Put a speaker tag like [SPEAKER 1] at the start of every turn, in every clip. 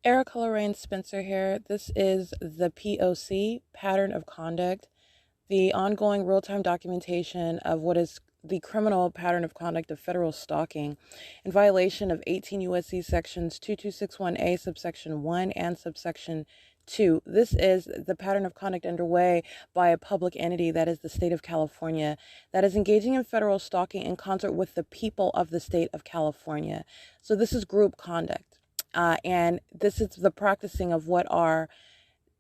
[SPEAKER 1] Erica Lorraine Spencer here. This is the P.O.C. pattern of conduct, the ongoing real-time documentation of what is the criminal pattern of conduct of federal stalking in violation of 18 U.S.C. sections 2261A subsection 1 and subsection 2. This is the pattern of conduct underway by a public entity, that is the state of California, that is engaging in federal stalking in concert with the people of the state of California. So this is group conduct. And this is the practicing of what are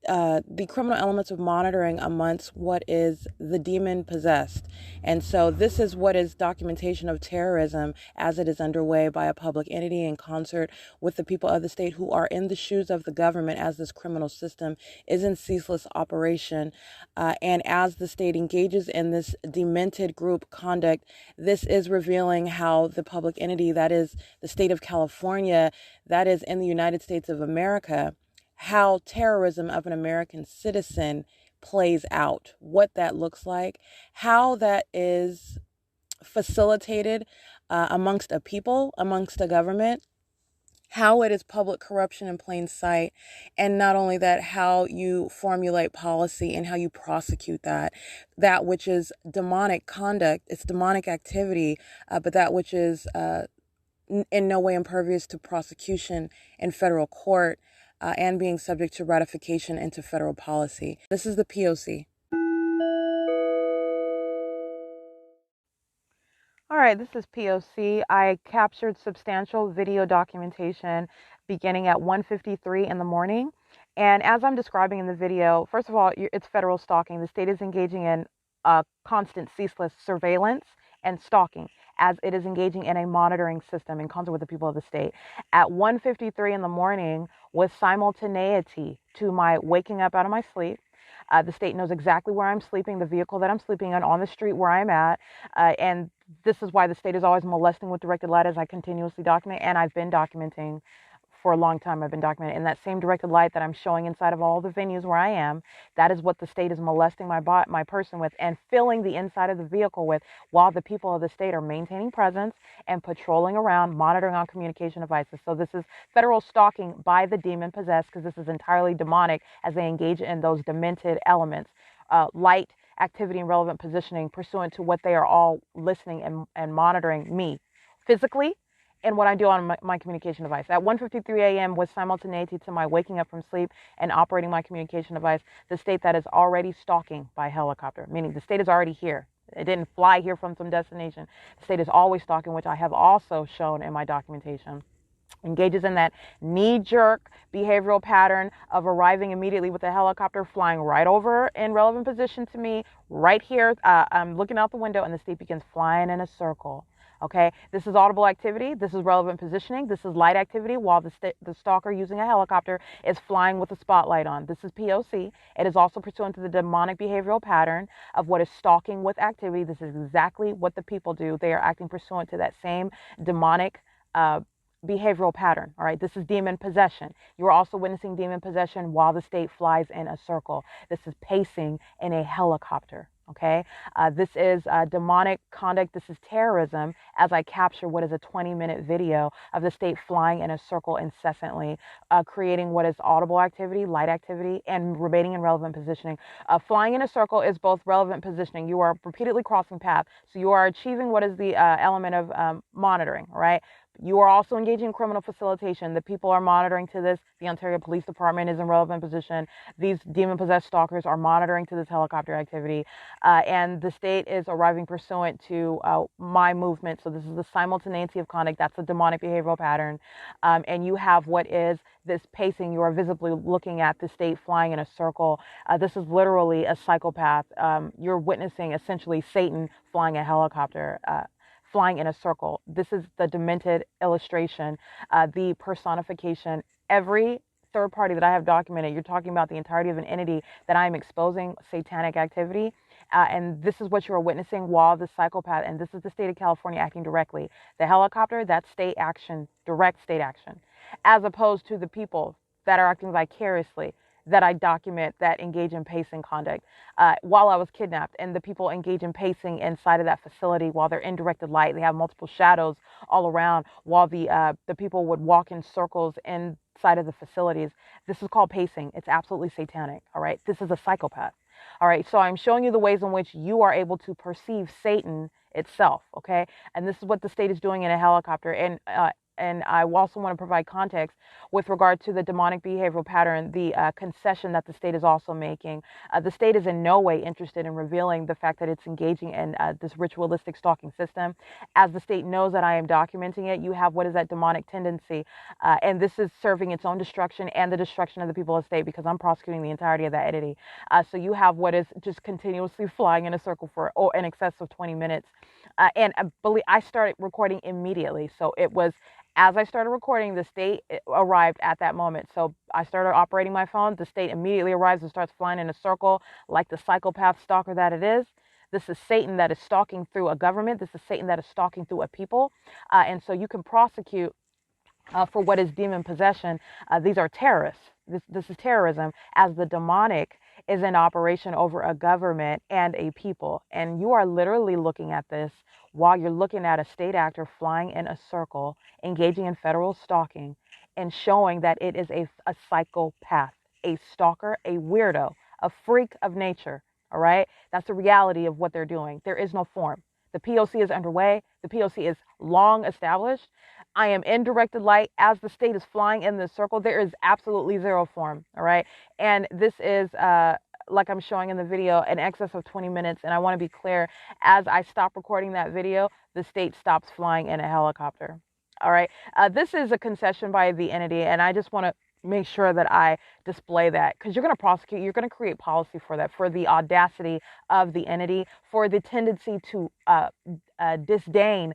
[SPEAKER 1] the criminal elements of monitoring amongst what is the demon possessed. And so this is what is documentation of terrorism as it is underway by a public entity in concert with the people of the state who are in the shoes of the government as this criminal system is in ceaseless operation. And as the state engages in this demented group conduct, this is revealing how the public entity, that is the state of California, that is in the United States of America, how terrorism of an American citizen plays out, what that looks like, how that is facilitated amongst a people, amongst a government, how it is public corruption in plain sight, and not only that, how you formulate policy and how you prosecute that which is demonic conduct, it's demonic activity, but that which is in no way impervious to prosecution in federal court, and being subject to ratification into federal policy. This is the P.O.C. All right, this is P.O.C. I captured substantial video documentation beginning at 1:53 in the morning. And as I'm describing in the video, first of all, it's federal stalking. The state is engaging in constant, ceaseless surveillance and stalking as it is engaging in a monitoring system in concert with the people of the state. At 1:53 in the morning, with simultaneity to my waking up out of my sleep, the state knows exactly where I'm sleeping, the vehicle that I'm sleeping on the street where I'm at, and this is why the state is always molesting with directed light, as I continuously document, and I've been documenting for a long time. I've been documenting in that same directed light that I'm showing inside of all the venues where I am. That is what the state is molesting my person with and filling the inside of the vehicle with, while the people of the state are maintaining presence and patrolling around, monitoring on communication devices. So this is federal stalking by the demon possessed, because this is entirely demonic as they engage in those demented elements, light, activity, and relevant positioning pursuant to what they are all listening and monitoring me physically and what I do on my communication device. At 1:53 a.m. was simultaneity to my waking up from sleep and operating my communication device, the state that is already stalking by helicopter, meaning the state is already here. It didn't fly here from some destination. The state is always stalking, which I have also shown in my documentation. Engages in that knee-jerk behavioral pattern of arriving immediately with a helicopter, flying right over in relevant position to me, right here. I'm looking out the window, and the state begins flying in a circle. Okay, this is audible activity. This is relevant positioning. This is light activity while the stalker using a helicopter is flying with a spotlight on. This is P.O.C. It is also pursuant to the demonic behavioral pattern of what is stalking with activity. This is exactly what the people do. They are acting pursuant to that same demonic behavioral pattern. All right, this is demon possession. You are also witnessing demon possession while the state flies in a circle. This is pacing in a helicopter. Okay, this is demonic conduct. This is terrorism, as I capture what is a 20-minute video of the state flying in a circle incessantly, creating what is audible activity, light activity, and remaining in relevant positioning. Flying in a circle is both relevant positioning. You are repeatedly crossing paths, so you are achieving what is the element of monitoring, right? You are also engaging in criminal facilitation. The people are monitoring to this. The Ontario Police Department is in relevant position. These demon-possessed stalkers are monitoring to this helicopter activity. And the state is arriving pursuant to my movement. So this is the simultaneity of conduct. That's a demonic behavioral pattern. And you have what is this pacing. You are visibly looking at the state flying in a circle. This is literally a psychopath. You're witnessing essentially Satan flying a helicopter. Flying in a circle. This is the demented illustration, the personification. Every third party that I have documented, you're talking about the entirety of an entity that I am exposing satanic activity. And this is what you are witnessing while the psychopath, and this is the state of California acting directly. The helicopter, that's state action, direct state action, as opposed to the people that are acting vicariously, that I document, that engage in pacing conduct while I was kidnapped, and the people engage in pacing inside of that facility while they're in directed light. They have multiple shadows all around while the people would walk in circles outside of the facilities. This is called pacing. It's absolutely satanic. All right. This is a psychopath. All right. So I'm showing you the ways in which you are able to perceive Satan itself. Okay. And this is what the state is doing in a helicopter. And I also want to provide context with regard to the demonic behavioral pattern, the concession that the state is also making. The state is in no way interested in revealing the fact that it's engaging in this ritualistic stalking system. As the state knows that I am documenting it, you have what is that demonic tendency. And this is serving its own destruction and the destruction of the people of the state, because I'm prosecuting the entirety of that entity. So you have what is just continuously flying in a circle for in excess of 20 minutes. And I started recording immediately. So it was, as I started recording, the state arrived at that moment. So I started operating my phone. The state immediately arrives and starts flying in a circle like the psychopath stalker that it is. This is Satan that is stalking through a government. This is Satan that is stalking through a people. And so you can prosecute for what is demon possession. These are terrorists. This is terrorism, as the demonic is in operation over a government and a people. And you are literally looking at this while you're looking at a state actor flying in a circle, engaging in federal stalking, and showing that it is a psychopath, a stalker, a weirdo, a freak of nature. All right. That's the reality of what they're doing. There is no form. The P.O.C. is underway. The P.O.C. is long established. I am in directed light as the state is flying in this circle. There is absolutely zero form. All right. And this is, like I'm showing in the video, in excess of 20 minutes. And I want to be clear, as I stop recording that video, the state stops flying in a helicopter. All right. This is a concession by the entity. And I just want to make sure that I display that, because you're going to prosecute, you're going to create policy for that, for the audacity of the entity, for the tendency to disdain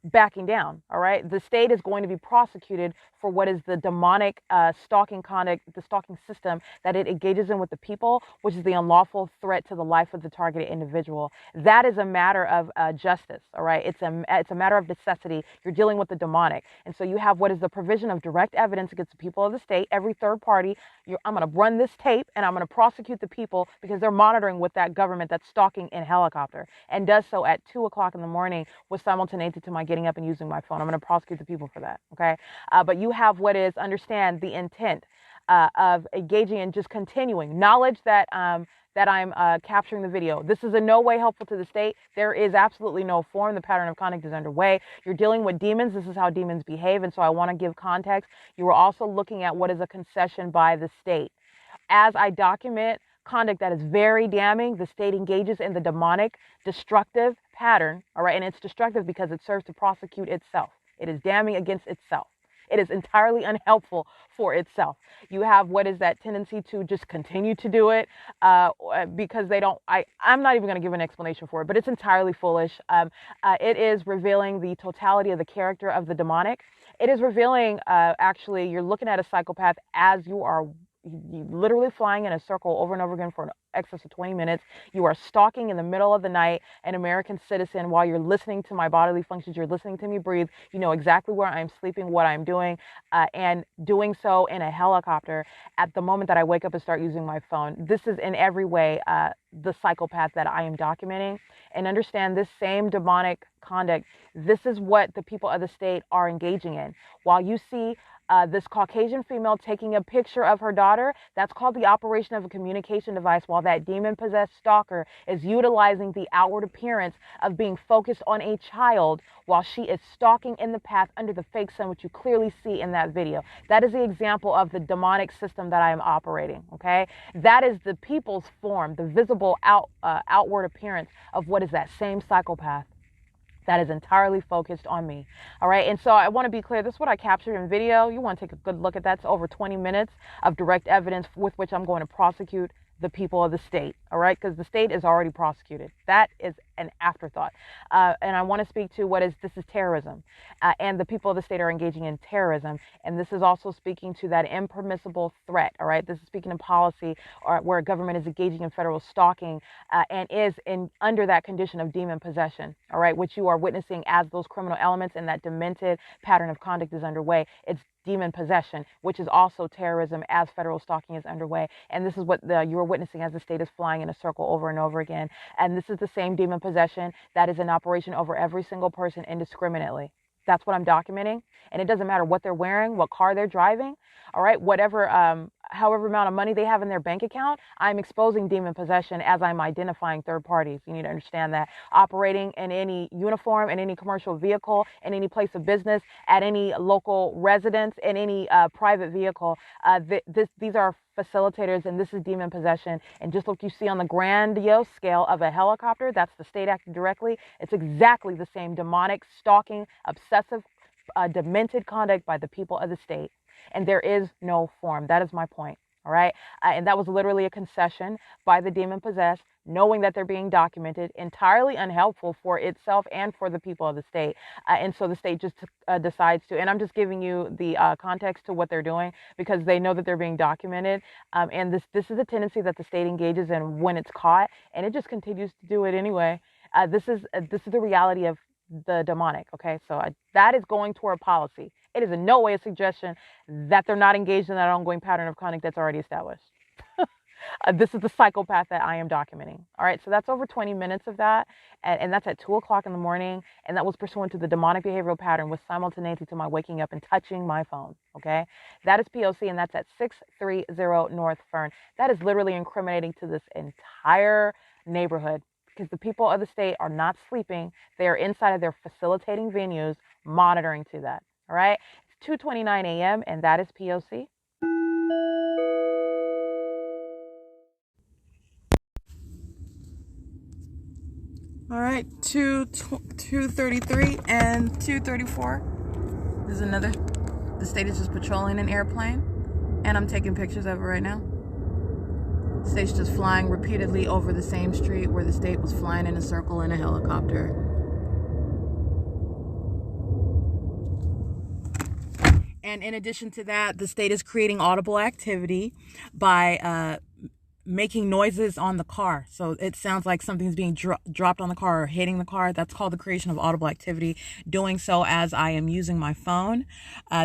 [SPEAKER 1] backing down. All right. The state is going to be prosecuted for what is the demonic stalking conduct, the stalking system that it engages in with the people, which is the unlawful threat to the life of the targeted individual. That is a matter of justice. All right. It's a matter of necessity. You're dealing with the demonic. And so you have what is the provision of direct evidence against the people of the state. Every third party, I'm going to run this tape and I'm going to prosecute the people because they're monitoring with that government that's stalking in helicopter, and does so at 2 o'clock in the morning with simultaneity to my getting up and using my phone. I'm going to prosecute the people for that. Okay. But you have what is, understand the intent of engaging in just continuing knowledge that I'm capturing the video. This is in no way helpful to the state. There is absolutely no form. The pattern of conduct is underway. You're dealing with demons. This is how demons behave. And so I want to give context. You are also looking at what is a concession by the state. As I document conduct that is very damning, the state engages in the demonic, destructive pattern. All right. And it's destructive because it serves to prosecute itself. It is damning against itself. It is entirely unhelpful for itself. You have what is that tendency to just continue to do it because they don't, I'm not even going to give an explanation for it, but it's entirely foolish. It is revealing the totality of the character of the demonic. It is revealing, actually, you're looking at a psychopath as you are literally flying in a circle over and over again for an excess of 20 minutes. You are stalking in the middle of the night an American citizen while you're listening to my bodily functions. You're listening to me breathe. You know exactly where I'm sleeping, what I'm doing, and doing so in a helicopter at the moment that I wake up and start using my phone. This is in every way the psychopath that I am documenting. And understand this same demonic conduct. This is what the people of the state are engaging in. While you see this Caucasian female taking a picture of her daughter, that's called the operation of a communication device, while that demon-possessed stalker is utilizing the outward appearance of being focused on a child while she is stalking in the path under the fake sun, which you clearly see in that video. That is the example of the demonic system that I am operating, okay? That is the people's form, the visible outward appearance of what is that same psychopath that is entirely focused on me. All right. And so I want to be clear. This is what I captured in video. You want to take a good look at that. It's over 20 minutes of direct evidence with which I'm going to prosecute the people of the state. All right. Because the state is already prosecuted. That is an afterthought. And I want to speak to this is terrorism. And the people of the state are engaging in terrorism. And this is also speaking to that impermissible threat. All right. This is speaking in policy where a government is engaging in federal stalking and is under that condition of demon possession. All right. Which you are witnessing as those criminal elements and that demented pattern of conduct is underway. It's demon possession, which is also terrorism as federal stalking is underway. And this is what you are witnessing as the state is flying in a circle over and over again. And this is the same demon possession that is in operation over every single person indiscriminately. That's what I'm documenting. And it doesn't matter what they're wearing, what car they're driving, all right, whatever, however amount of money they have in their bank account, I'm exposing demon possession as I'm identifying third parties. You need to understand that operating in any uniform, in any commercial vehicle, in any place of business, at any local residence, in any private vehicle, these are facilitators, and this is demon possession. And just like you see on the grandiose scale of a helicopter, that's the state acting directly. It's exactly the same demonic, stalking, obsessive, demented conduct by the people of the state. And there is no form. That is my point. All right. And that was literally a concession by the demon possessed, knowing that they're being documented, entirely unhelpful for itself and for the people of the state. And so the state just decides to, and I'm just giving you the context to what they're doing because they know that they're being documented. And this is a tendency that the state engages in when it's caught, and it just continues to do it anyway. This is the reality of the demonic. Okay, so that is going toward policy. It is in no way a suggestion that they're not engaged in that ongoing pattern of conduct that's already established. This is the psychopath that I am documenting. All right, so that's over 20 minutes of that, and that's at 2 o'clock in the morning, and that was pursuant to the demonic behavioral pattern with simultaneity to my waking up and touching my phone. Okay, that is P.O.C, and that's at 630 North Fern. That is literally incriminating to this entire neighborhood, because the people of the state are not sleeping. They are inside of their facilitating venues, monitoring to that. All right. It's 2:29 a.m. and that is P.O.C. All right. 2:33 and 2:34. This is another. The state is just patrolling an airplane, and I'm taking pictures of it right now. The state's just flying repeatedly over the same street where the state was flying in a circle in a helicopter. And in addition to that, the state is creating audible activity by making noises on the car. So it sounds like something's being dropped on the car or hitting the car. That's called the creation of audible activity. Doing so as I am using my phone.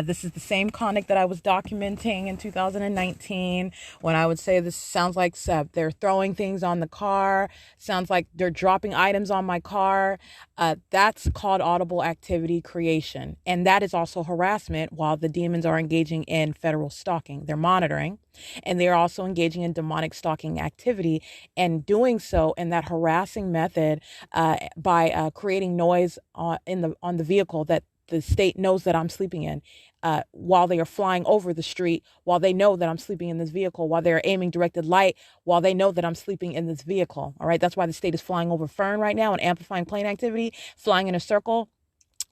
[SPEAKER 1] This is the same conduct that I was documenting in 2019 when I would say this sounds like they're throwing things on the car. Sounds like they're dropping items on my car. That's called audible activity creation. And that is also harassment while the demons are engaging in federal stalking. They're monitoring, and they are also engaging in demonic stalking activity, and doing so in that harassing method by creating noise on the vehicle that the state knows that I'm sleeping in, while they are flying over the street, while they know that I'm sleeping in this vehicle, while they're aiming directed light, while they know that I'm sleeping in this vehicle. All right, that's why the state is flying over Fern right now and amplifying plane activity, flying in a circle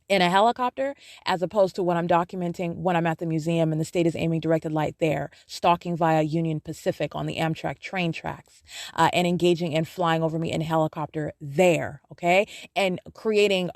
[SPEAKER 1] in a helicopter, as opposed to what I'm documenting when I'm at the museum and the state is aiming directed light there, stalking via Union Pacific on the Amtrak train tracks, and engaging and flying over me in a helicopter there, okay? And creating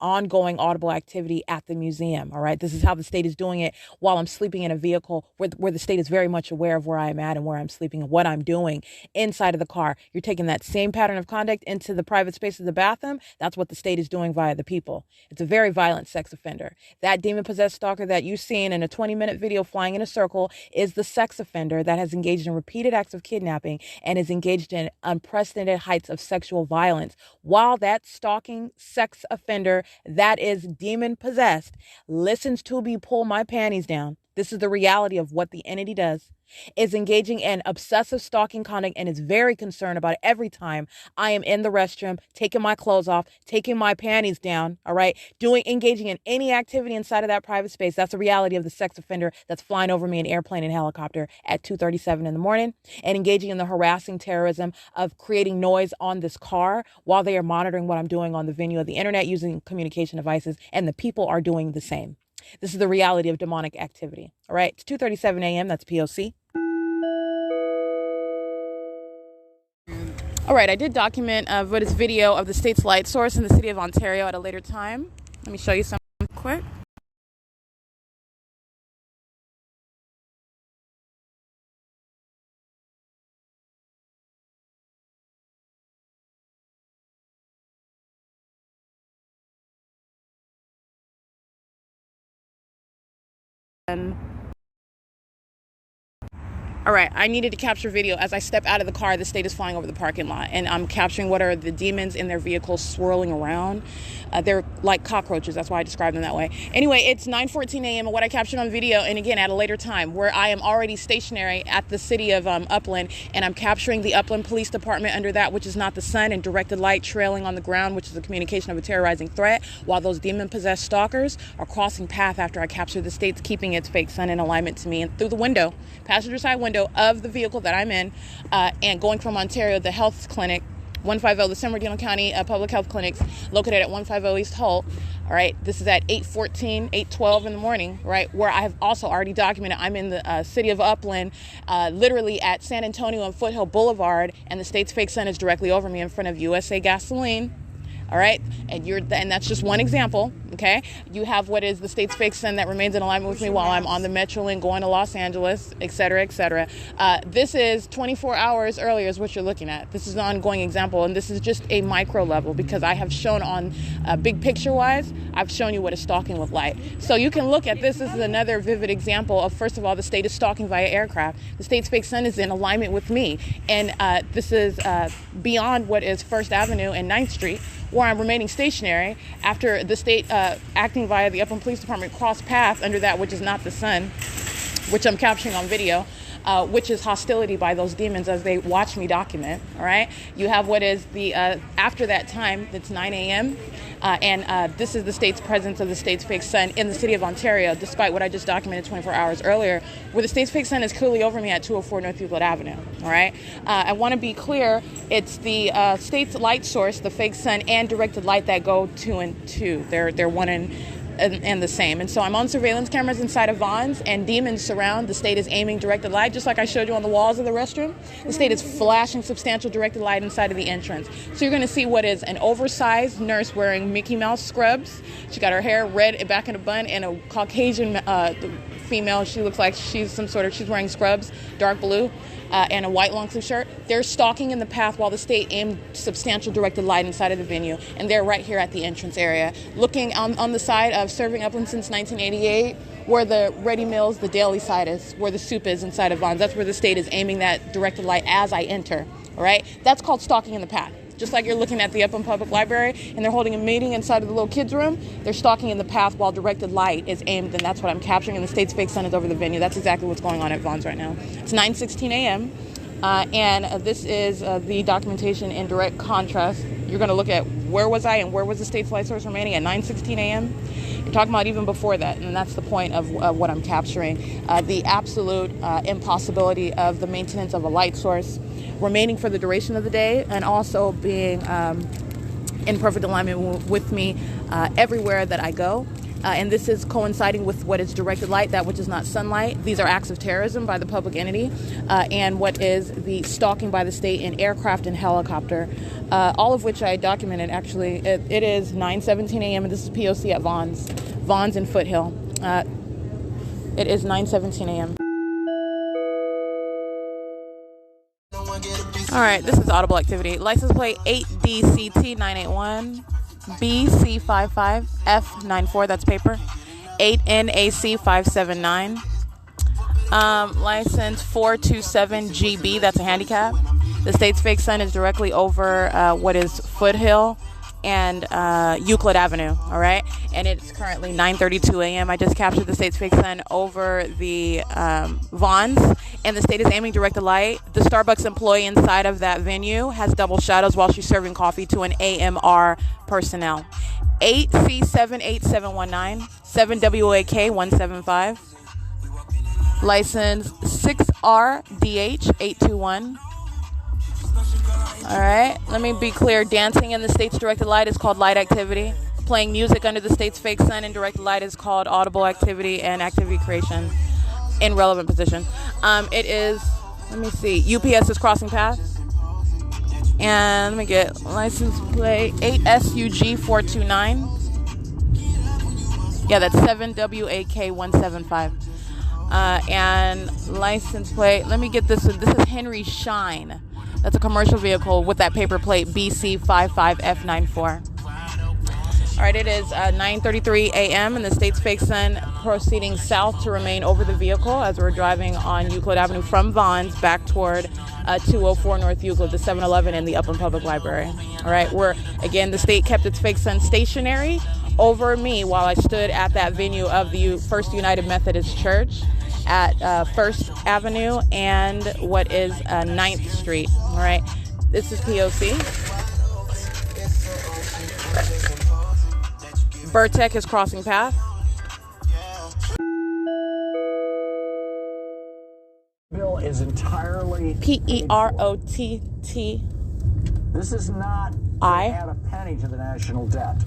[SPEAKER 1] ongoing audible activity at the museum. All right. This is how the state is doing it while I'm sleeping in a vehicle where the state is very much aware of where I'm at and where I'm sleeping and what I'm doing inside of the car. You're taking that same pattern of conduct into the private space of the bathroom. That's what the state is doing via the people. It's a very violent sex offender. That demon possessed stalker that you've seen in a 20-minute video flying in a circle is the sex offender that has engaged in repeated acts of kidnapping and is engaged in unprecedented heights of sexual violence, while that stalking sex offender that is demon possessed listens to me pull my panties down. This is the reality of what the entity does. Is engaging in obsessive stalking conduct and is very concerned about it every time I am in the restroom, taking my clothes off, taking my panties down, all right, engaging in any activity inside of that private space. That's the reality of the sex offender that's flying over me in airplane and helicopter at 2:37 in the morning, and engaging in the harassing terrorism of creating noise on this car while they are monitoring what I'm doing on the venue of the internet using communication devices, and the people are doing the same. This is the reality of demonic activity. All right, it's 2:37 a.m. That's P.O.C. All right, I did document this video of the state's light source in the city of Ontario at a later time. Let me show you something quick. And All right, I needed to capture video. As I step out of the car, the state is flying over the parking lot, and I'm capturing what are the demons in their vehicles swirling around. They're like cockroaches. That's why I describe them that way. Anyway, it's 9:14 a.m. and what I captured on video, and again, at a later time, where I am already stationary at the city of Upland, and I'm capturing the Upland Police Department under that, which is not the sun, and directed light trailing on the ground, which is a communication of a terrorizing threat, while those demon-possessed stalkers are crossing path after I capture the state's keeping its fake sun in alignment to me and through the window, passenger side window of the vehicle that I'm in, and going from Ontario, the health clinic, 150, the San Bernardino County Public Health Clinics, located at 150 East Holt. All right, this is at 8:14, 8:12 in the morning, right, where I have also already documented I'm in the city of Upland, literally at San Antonio and Foothill Boulevard, and the state's fake sun is directly over me in front of U.S.A. gasoline. All right, and that's just one example, okay? You have what is the state's fake sun that remains in alignment with me while I'm on the Metrolink going to Los Angeles, et cetera, et cetera. This is 24 hours earlier is what you're looking at. This is an ongoing example, and this is just a micro level because I have shown on big picture-wise, I've shown you what is stalking with light. So you can look at this. This is another vivid example of, first of all, the state is stalking via aircraft. The state's fake sun is in alignment with me, and this is beyond what is First Avenue and 9th Street, where I'm remaining stationary after the state acting via the Upland Police Department cross path under that which is not the sun, which I'm capturing on video, which is hostility by those demons as they watch me document, all right? You have what is the, after that time, that's 9 a.m., and this is the state's presence of the state's fake sun in the city of Ontario, despite what I just documented 24 hours earlier, where the state's fake sun is clearly over me at 204 North Euclid Avenue, all right? I want to be clear, it's the state's light source, the fake sun, and directed light that go two and two. They're one and the same. And so I'm on surveillance cameras inside of Vaughn's, and demons surround. The state is aiming directed light, just like I showed you on the walls of the restroom. The state is flashing substantial directed light inside of the entrance. So you're going to see what is an oversized nurse wearing Mickey Mouse scrubs. She got her hair red back in a bun, and a Caucasian female. She looks like she's wearing scrubs, dark blue, and a white long sleeve shirt. They're stalking in the path while the state aimed substantial directed light inside of the venue, and they're right here at the entrance area, looking on the side of serving Upland since 1988, where the ready meals, the daily side is, where the soup is inside of Vaughn's. That's where the state is aiming that directed light as I enter. All right, that's called stalking in the path. Just like you're looking at the Upland Public Library and they're holding a meeting inside of the little kids' room, they're stalking in the path while directed light is aimed, and that's what I'm capturing, and the state's fake sun is over the venue. That's exactly what's going on at Vaughn's right now. It's 9:16 a.m., and this is the documentation in direct contrast. You're going to look at where was I and where was the state's light source remaining at 9:16 a.m. You're talking about even before that, and that's the point of what I'm capturing. The absolute impossibility of the maintenance of a light source remaining for the duration of the day, and also being in perfect alignment with me everywhere that I go. And this is coinciding with what is directed light, that which is not sunlight. These are acts of terrorism by the public entity, and what is the stalking by the state in aircraft and helicopter, all of which I documented, actually. It is 9:17 a.m., and this is P.O.C. at Vaughn's in Foothill. It is 9:17 a.m. All right, this is audible activity. License plate 8DCT981. BC55F94, that's paper. 8NAC579. License 427GB, that's a handicap. The state's fake sun is directly over what is Foothill and Euclid Avenue, all right? And it's currently 9:32 a.m. I just captured the state's fake sun over the Vaughn's, and the state is aiming directed light. The Starbucks employee inside of that venue has double shadows while she's serving coffee to an AMR personnel. 8C78719, 7WAK175. License 6RDH821. All right, let me be clear. Dancing in the state's directed light is called light activity. Playing music under the state's fake sun in directed light is called audible activity and activity creation in relevant position. It is, let me see, UPS is crossing paths. And let me get license plate 8SUG429. Yeah, that's 7WAK175. And license plate, let me get this one. This is Henry Shine. That's a commercial vehicle with that paper plate BC55F94. All right, it is 9:33 a.m. and the state's fake sun proceeding south to remain over the vehicle as we're driving on Euclid Avenue from Vons back toward 204 North Euclid, the 7-Eleven and the Upland Public Library. All right, again, the state kept its fake sun stationary over me while I stood at that venue of the First United Methodist Church at First Avenue and what is 9th Street. All right, this is P.O.C. Burtek is crossing path.
[SPEAKER 2] Bill is entirely
[SPEAKER 1] P-E-R-O-T-T.
[SPEAKER 2] This is not to add a penny to the national debt.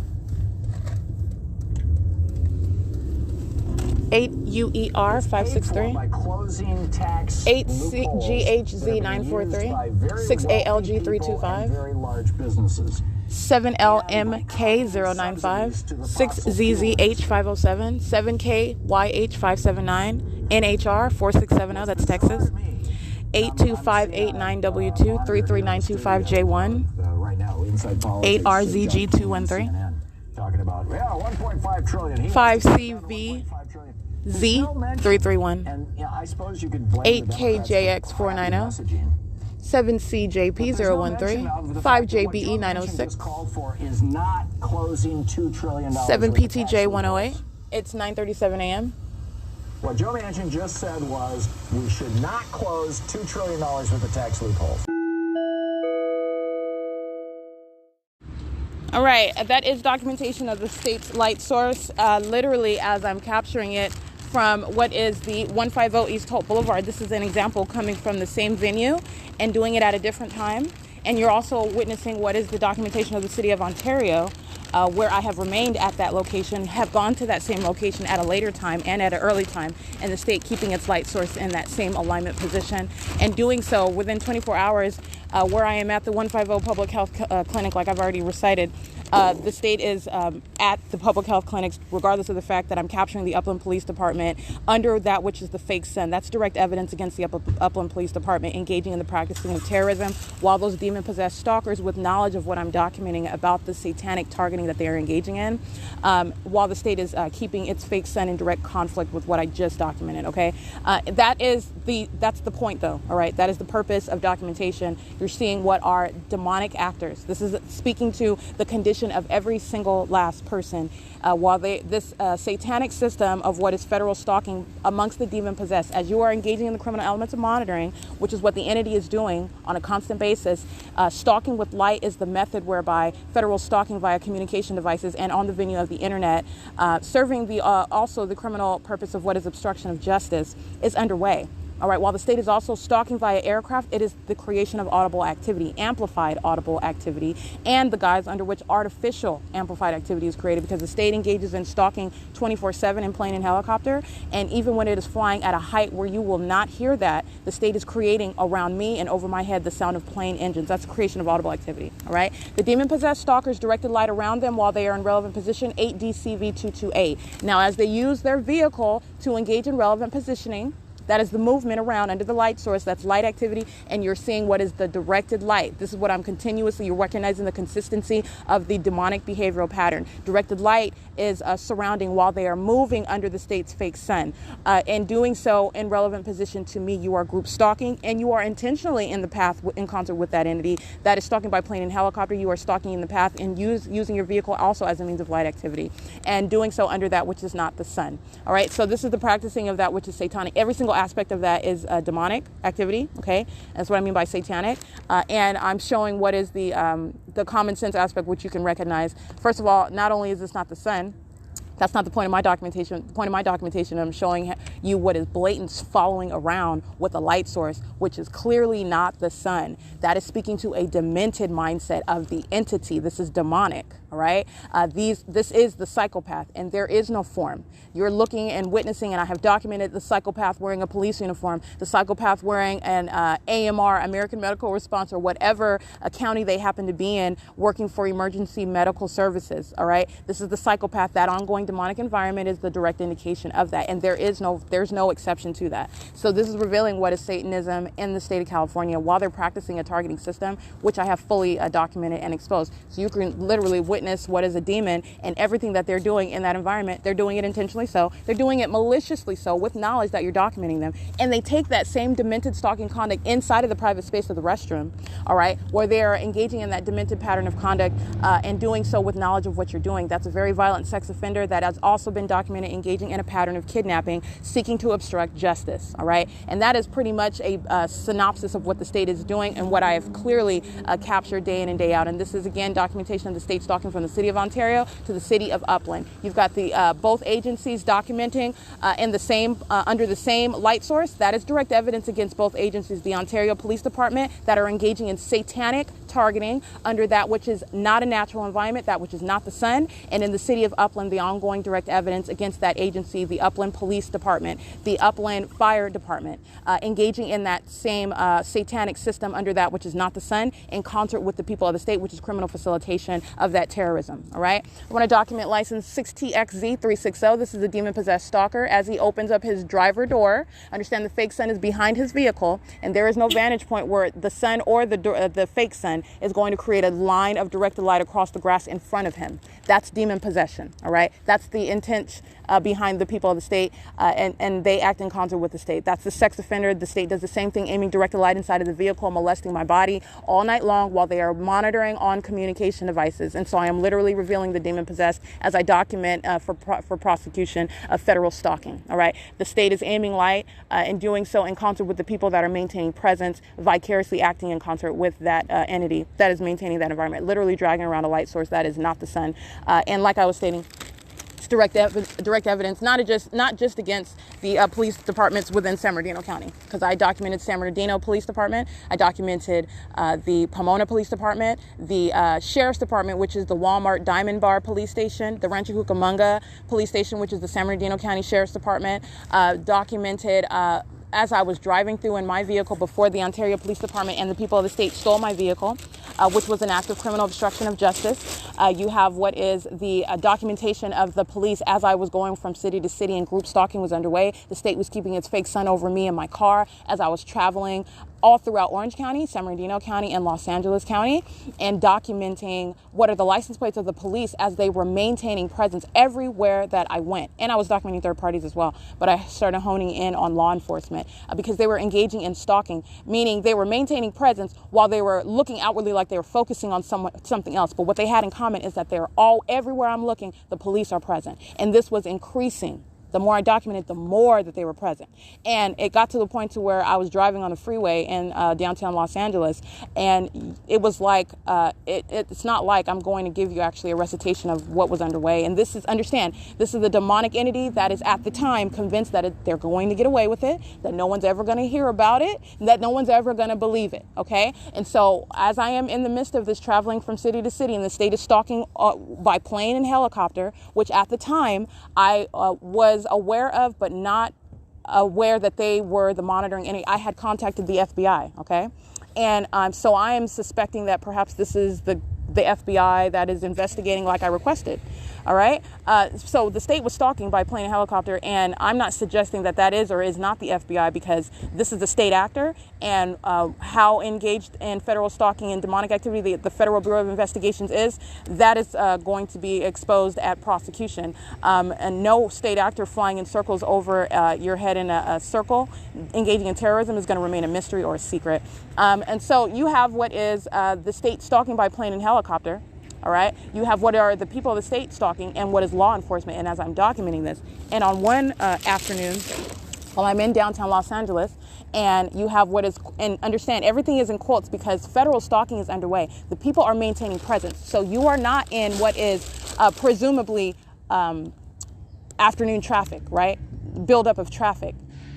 [SPEAKER 1] 8 UER 563.
[SPEAKER 2] By closing tax
[SPEAKER 1] 8 GHZ 943. 6 ALG 325.
[SPEAKER 2] Very large businesses.
[SPEAKER 1] 7 LMK 095. 6 ZZH 507. 7 KYH 579. NHR 4670. That's Texas. 82589W2 33925J1. 8RZG 213.
[SPEAKER 2] Talking about 1.5 trillion.
[SPEAKER 1] 5CV Z 331.
[SPEAKER 2] And I suppose you could blame
[SPEAKER 1] 8KJX 490. 7CJP 013. 5JBE 906.
[SPEAKER 2] Called for is not closing $2 trillion.
[SPEAKER 1] 7PTJ 108. It's 9:37 a.m.
[SPEAKER 2] What Joe Manchin just said was we should not close $2 trillion with the tax loopholes.
[SPEAKER 1] All right, that is documentation of the state's light source, literally as I'm capturing it from what is the 150 East Hope Boulevard. This is an example coming from the same venue and doing it at a different time. And you're also witnessing what is the documentation of the city of Ontario, where I have remained at that location, have gone to that same location at a later time and at an early time, and the state keeping its light source in that same alignment position, and doing so within 24 hours, where I am at the 150 Public Health Clinic, like I've already recited. The state is at the public health clinics, regardless of the fact that I'm capturing the Upland Police Department under that which is the fake sun. That's direct evidence against the Upland Police Department engaging in the practicing of terrorism, while those demon-possessed stalkers with knowledge of what I'm documenting about the satanic targeting that they are engaging in, while the state is keeping its fake sun in direct conflict with what I just documented, okay? That's the point, though, all right? That is the purpose of documentation. You're seeing what are demonic actors. This is speaking to the condition of every single last person, while this satanic system of what is federal stalking amongst the demon possessed, as you are engaging in the criminal elements of monitoring, which is what the entity is doing on a constant basis. Stalking with light is the method whereby federal stalking via communication devices and on the venue of the internet, serving also the criminal purpose of what is obstruction of justice, is underway. All right, while the state is also stalking via aircraft, it is the creation of audible activity, amplified audible activity, and the guise under which artificial amplified activity is created, because the state engages in stalking 24/7 in plane and helicopter, and even when it is flying at a height where you will not hear that, the state is creating around me and over my head the sound of plane engines. That's the creation of audible activity, all right? The demon-possessed stalkers directed light around them while they are in relevant position, 8DCV228. Now, as they use their vehicle to engage in relevant positioning, that is the movement around under the light source. That's light activity, and you're seeing what is the directed light. This is what I'm continuously, you're recognizing the consistency of the demonic behavioral pattern. Directed light is surrounding while they are moving under the state's fake sun. And doing so in relevant position to me, you are group stalking, and you are intentionally in the path in concert with that entity. That is stalking by plane and helicopter. You are stalking in the path and using your vehicle also as a means of light activity, and doing so under that which is not the sun. All right, so this is the practicing of that which is satanic. Every single aspect of that is demonic activity, okay? That's what I mean by satanic. And I'm showing what is the common sense aspect, which you can recognize. First of all, not only is this not the sun, that's not the point of my documentation. The point of my documentation, I'm showing you what is blatant following around with a light source, which is clearly not the sun. That is speaking to a demented mindset of the entity. This is demonic, all right? This is the psychopath, and there is no form. You're looking and witnessing, and I have documented the psychopath wearing a police uniform, the psychopath wearing an AMR, American Medical Response, or whatever county they happen to be in, working for emergency medical services, all right? This is the psychopath. That ongoing demonic environment is the direct indication of that, and there's no exception to that. So this is revealing what is Satanism in the state of California while they're practicing a targeting system, which I have fully documented and exposed. So you can literally witness witness what is a demon, and everything that they're doing in that environment, they're doing it intentionally so. They're doing it maliciously so, with knowledge that you're documenting them. And they take that same demented stalking conduct inside of the private space of the restroom, all right, where they're engaging in that demented pattern of conduct and doing so with knowledge of what you're doing. That's a very violent sex offender that has also been documented engaging in a pattern of kidnapping, seeking to obstruct justice, all right? And that is pretty much a synopsis of what the state is doing and what I have clearly captured day in and day out. And this is, again, documentation of the state stalking from the city of Ontario to the city of Upland. You've got the both agencies documenting in the same under the same light source. That is direct evidence against both agencies. The Ontario Police Department that are engaging in satanic targeting under that which is not a natural environment, that which is not the sun. And in the city of Upland, the ongoing direct evidence against that agency, the Upland Police Department, the Upland Fire Department, engaging in that same satanic system under that which is not the sun, in concert with the people of the state, which is criminal facilitation of that terrorism. All right. I want to document license 6TXZ360. This is a demon-possessed stalker. As he opens up his driver door, understand the fake sun is behind his vehicle, and there is no vantage point where the sun or the fake sun is going to create a line of directed light across the grass in front of him. That's demon possession. All right. That's the intent behind the people of the state, and they act in concert with the state. That's the sex offender. The state does the same thing, aiming directed light inside of the vehicle, molesting my body all night long while they are monitoring on communication devices. And so I am literally revealing the demon possessed as I document for prosecution of federal stalking. All right. The state is aiming light and doing so in concert with the people that are maintaining presence, vicariously acting in concert with that entity that is maintaining that environment, literally dragging around a light source that is not the sun. And like I was stating, it's direct evidence, not just against the police departments within San Bernardino County, because I documented San Bernardino Police Department, I documented the Pomona Police Department, the Sheriff's Department, which is the Walmart Diamond Bar Police Station, the Rancho Cucamonga Police Station, which is the San Bernardino County Sheriff's Department, documented as I was driving through in my vehicle before the Ontario Police Department and the people of the state stole my vehicle, which was an act of criminal obstruction of justice. You have what is the documentation of the police as I was going from city to city and group stalking was underway. The state was keeping its fake sun over me in my car as I was traveling all throughout Orange County, San Bernardino County, and Los Angeles County, and documenting what are the license plates of the police as they were maintaining presence everywhere that I went. And I was documenting third parties as well, but I started honing in on law enforcement because they were engaging in stalking, meaning they were maintaining presence while they were looking outwardly like they were focusing on something else. But what they had in common is that they're all, everywhere I'm looking, the police are present. And this was increasing. The more I documented, the more that they were present. And it got to the point to where I was driving on the freeway in downtown Los Angeles, and it was like, it's not like I'm going to give you actually a recitation of what was underway. And this is, understand, this is the demonic entity that is at the time convinced that they're going to get away with it, that no one's ever going to hear about it, and that no one's ever going to believe it, okay? And so as I am in the midst of this traveling from city to city, and the state is stalking by plane and helicopter, which at the time I was aware of, but not aware that they were the monitoring entity. I had contacted the FBI, okay? And so I am suspecting that perhaps this is the FBI that is investigating like I requested. All right. So the state was stalking by plane and helicopter, and I'm not suggesting that that is or is not the FBI, because this is a state actor, and how engaged in federal stalking and demonic activity the Federal Bureau of Investigations is, that is going to be exposed at prosecution. And no state actor flying in circles over your head in a circle engaging in terrorism is going to remain a mystery or a secret. And so you have what is the state stalking by plane and helicopter. All right. You have what are the people of the state stalking and what is law enforcement. And as I'm documenting this, and on one afternoon, while I'm in downtown Los Angeles, and you have what is, and understand everything is in quotes because federal stalking is underway. The people are maintaining presence. So you are not in what is presumably afternoon traffic, right? Buildup of traffic.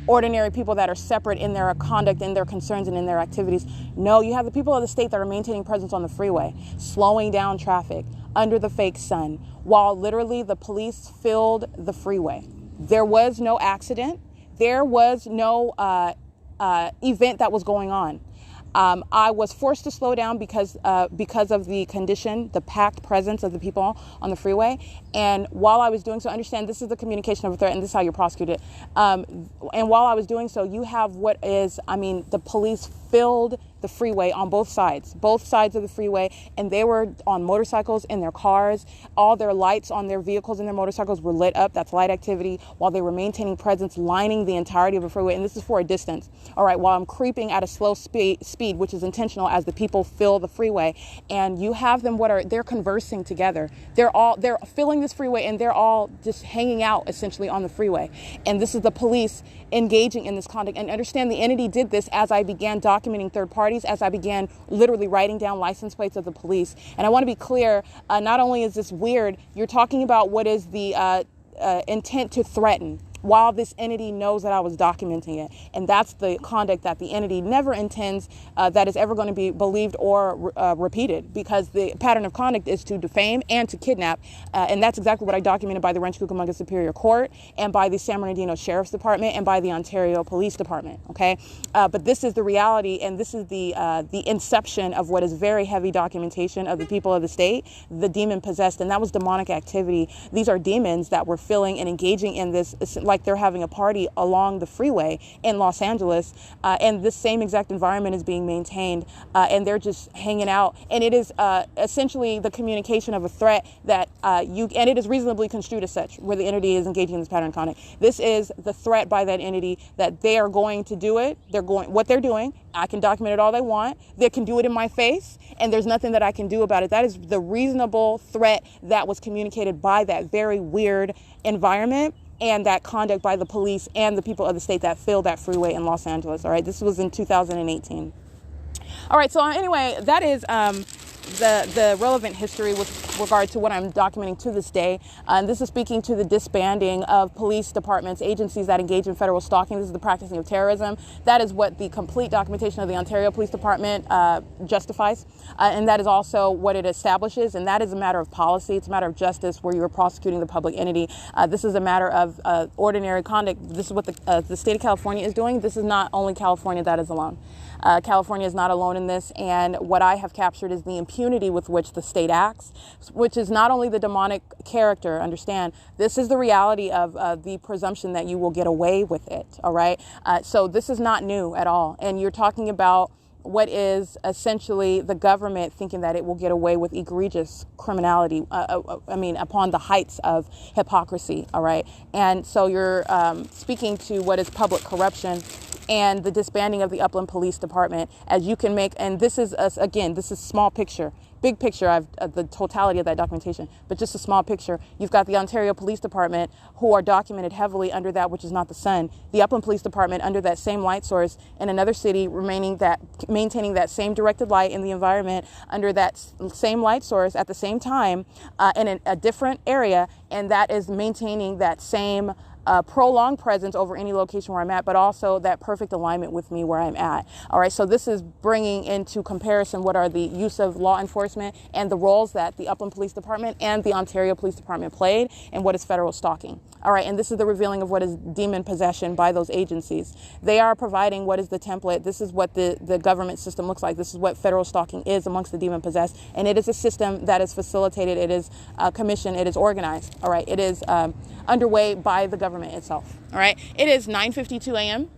[SPEAKER 1] Ordinary people that are separate in their conduct, in their concerns, and in their activities. No, you have the people of the state that are maintaining presence on the freeway, slowing down traffic under the fake sun, while literally the police filled the freeway. There was no accident. There was no event that was going on. I was forced to slow down because of the condition, the packed presence of the people on the freeway. And while I was doing so, understand this is the communication of a threat, and this is how you prosecute it. And while I was doing so, you have what is, the police filled the freeway on both sides of the freeway, and they were on motorcycles in their cars. All their lights on their vehicles and their motorcycles were lit up. That's light activity, while they were maintaining presence, lining the entirety of the freeway. And this is for a distance. All right, while I'm creeping at a slow speed, which is intentional as the people fill the freeway. And you have them, they're conversing together. They're filling this freeway, and they're all just hanging out essentially on the freeway. And this is the police engaging in this conduct. And understand, the entity did this as I began documenting third parties, as I began literally writing down license plates of the police. And I want to be clear, not only is this weird, you're talking about what is the intent to threaten, while this entity knows that I was documenting it. And that's the conduct that the entity never intends that is ever going to be believed or repeated, because the pattern of conduct is to defame and to kidnap. And that's exactly what I documented by the Rancho Cucamonga Superior Court, and by the San Bernardino Sheriff's Department, and by the Ontario Police Department. Okay. But this is the reality, and this is the inception of what is very heavy documentation of the people of the state, the demon possessed. And that was demonic activity. These are demons that were filling and engaging in this, like they're having a party along the freeway in Los Angeles, and this same exact environment is being maintained, and they're just hanging out. And it is essentially the communication of a threat that and it is reasonably construed as such, where the entity is engaging in this pattern of conduct. This is the threat by that entity that they are going to do it. What they're doing, I can document it all they want. They can do it in my face, and there's nothing that I can do about it. That is the reasonable threat that was communicated by that very weird environment, and that conduct by the police and the people of the state that filled that freeway in Los Angeles. All right, this was in 2018. All right, so anyway, that is the relevant history with regard to what I'm documenting to this day. And this is speaking to the disbanding of police departments, agencies that engage in federal stalking. This is the practicing of terrorism. That is what the complete documentation of the Ontario Police Department justifies. And that is also what it establishes. And that is a matter of policy. It's a matter of justice, where you're prosecuting the public entity. This is a matter of ordinary conduct. This is what the state of California is doing. This is not only California that is alone. California is not alone in this, and what I have captured is the impunity with which the state acts, which is not only the demonic character. Understand, this is the reality of the presumption that you will get away with it. All right, so this is not new at all, and you're talking about what is essentially the government thinking that it will get away with egregious criminality. Upon the heights of hypocrisy. All right, and so you're speaking to what is public corruption and the disbanding of the Upland Police Department, as you can make. And this is, again, this is small picture. Big picture, I've the totality of that documentation, but just a small picture. You've got the Ontario Police Department, who are documented heavily under that which is not the sun. The Upland Police Department under that same light source in another city, maintaining that same directed light in the environment under that same light source at the same time in a different area, and that is maintaining that same prolonged presence over any location where I'm at, but also that perfect alignment with me where I'm at. All right, so this is bringing into comparison what are the use of law enforcement and the roles that the Upland Police Department and the Ontario Police Department played and what is federal stalking. All right, and this is the revealing of what is demon possession by those agencies. They are providing what is the template. This is what the government system looks like. This is what federal stalking is amongst the demon possessed, and it is a system that is facilitated, it is commissioned, it is organized. All right, it is underway by the government itself. All right, it is 9:52 a.m.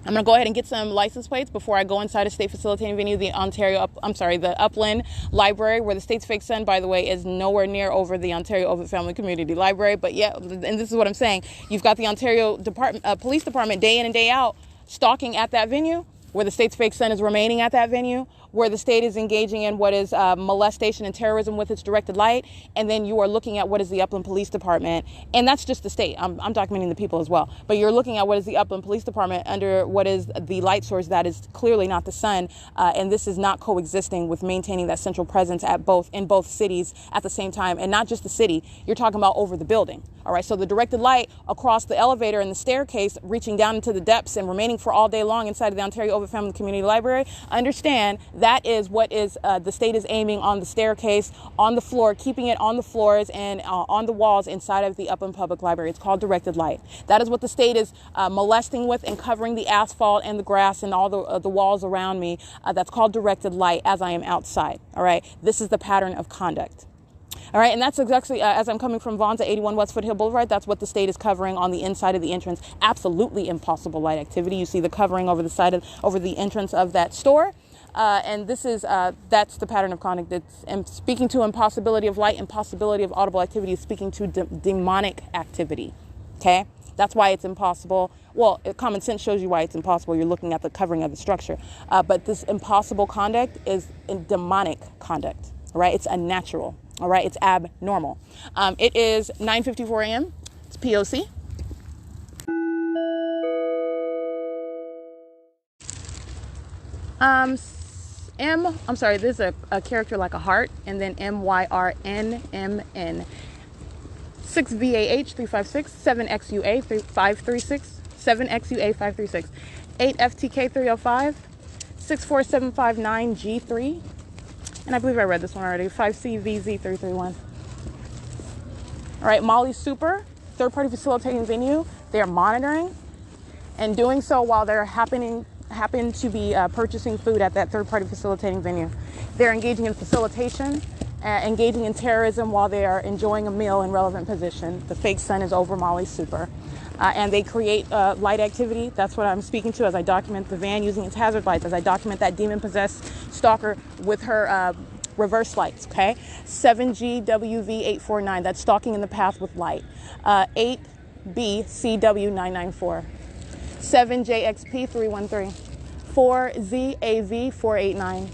[SPEAKER 1] I'm going to go ahead and get some license plates before I go inside a state facilitating venue, the Upland Library, where the state's fake sun, by the way, is nowhere near over the Ontario Ovitt Family Community Library. But yeah, and this is what I'm saying. You've got the Ontario Police Department day in and day out stalking at that venue, where the state's fake sun is remaining at that venue, where the state is engaging in what is molestation and terrorism with its directed light. And then you are looking at what is the Upland Police Department. And that's just the state. I'm documenting the people as well. But you're looking at what is the Upland Police Department under what is the light source that is clearly not the sun. And this is not coexisting with maintaining that central presence in both cities at the same time. And not just the city. You're talking about over the building. All right. So the directed light across the elevator and the staircase, reaching down into the depths and remaining for all day long inside of the Ontario Ovitt Family Community Library. Understand that is what is the state is aiming on the staircase, on the floor, keeping it on the floors and on the walls inside of the Upland Public Library. It's called directed light. That is what the state is molesting with and covering the asphalt and the grass and all the walls around me. That's called directed light as I am outside. All right. This is the pattern of conduct. All right, and that's exactly, as I'm coming from Vaughn's at 81 West Foothill Boulevard, that's what the state is covering on the inside of the entrance. Absolutely impossible light activity. You see the covering over the entrance of that store. And this is, that's the pattern of conduct. It's speaking to impossibility of light, impossibility of audible activity, is speaking to demonic activity. Okay? That's why it's impossible. Well, common sense shows you why it's impossible. You're looking at the covering of the structure. But this impossible conduct is demonic conduct. All right? It's unnatural. All right? It's abnormal. It is 9:54 a.m. It's P.O.C. I'm sorry, there's a character like a heart, and then MYRNMN. 6VAH 356, 7XUA 536, 7XUA 536, 8FTK 305, 64759G3, and I believe I read this one already, 5CVZ 331. All right, Molly Super, third-party facilitating venue. They are monitoring and doing so while they're happen to be purchasing food at that third-party facilitating venue. They're engaging in facilitation, engaging in terrorism while they are enjoying a meal in relevant position. The fake sun is over Molly Super. And they create light activity. That's what I'm speaking to as I document the van using its hazard lights, as I document that demon-possessed stalker with her reverse lights, okay? 7GWV849, that's stalking in the path with light. 8BCW994. 7JXP313, 4ZAV489,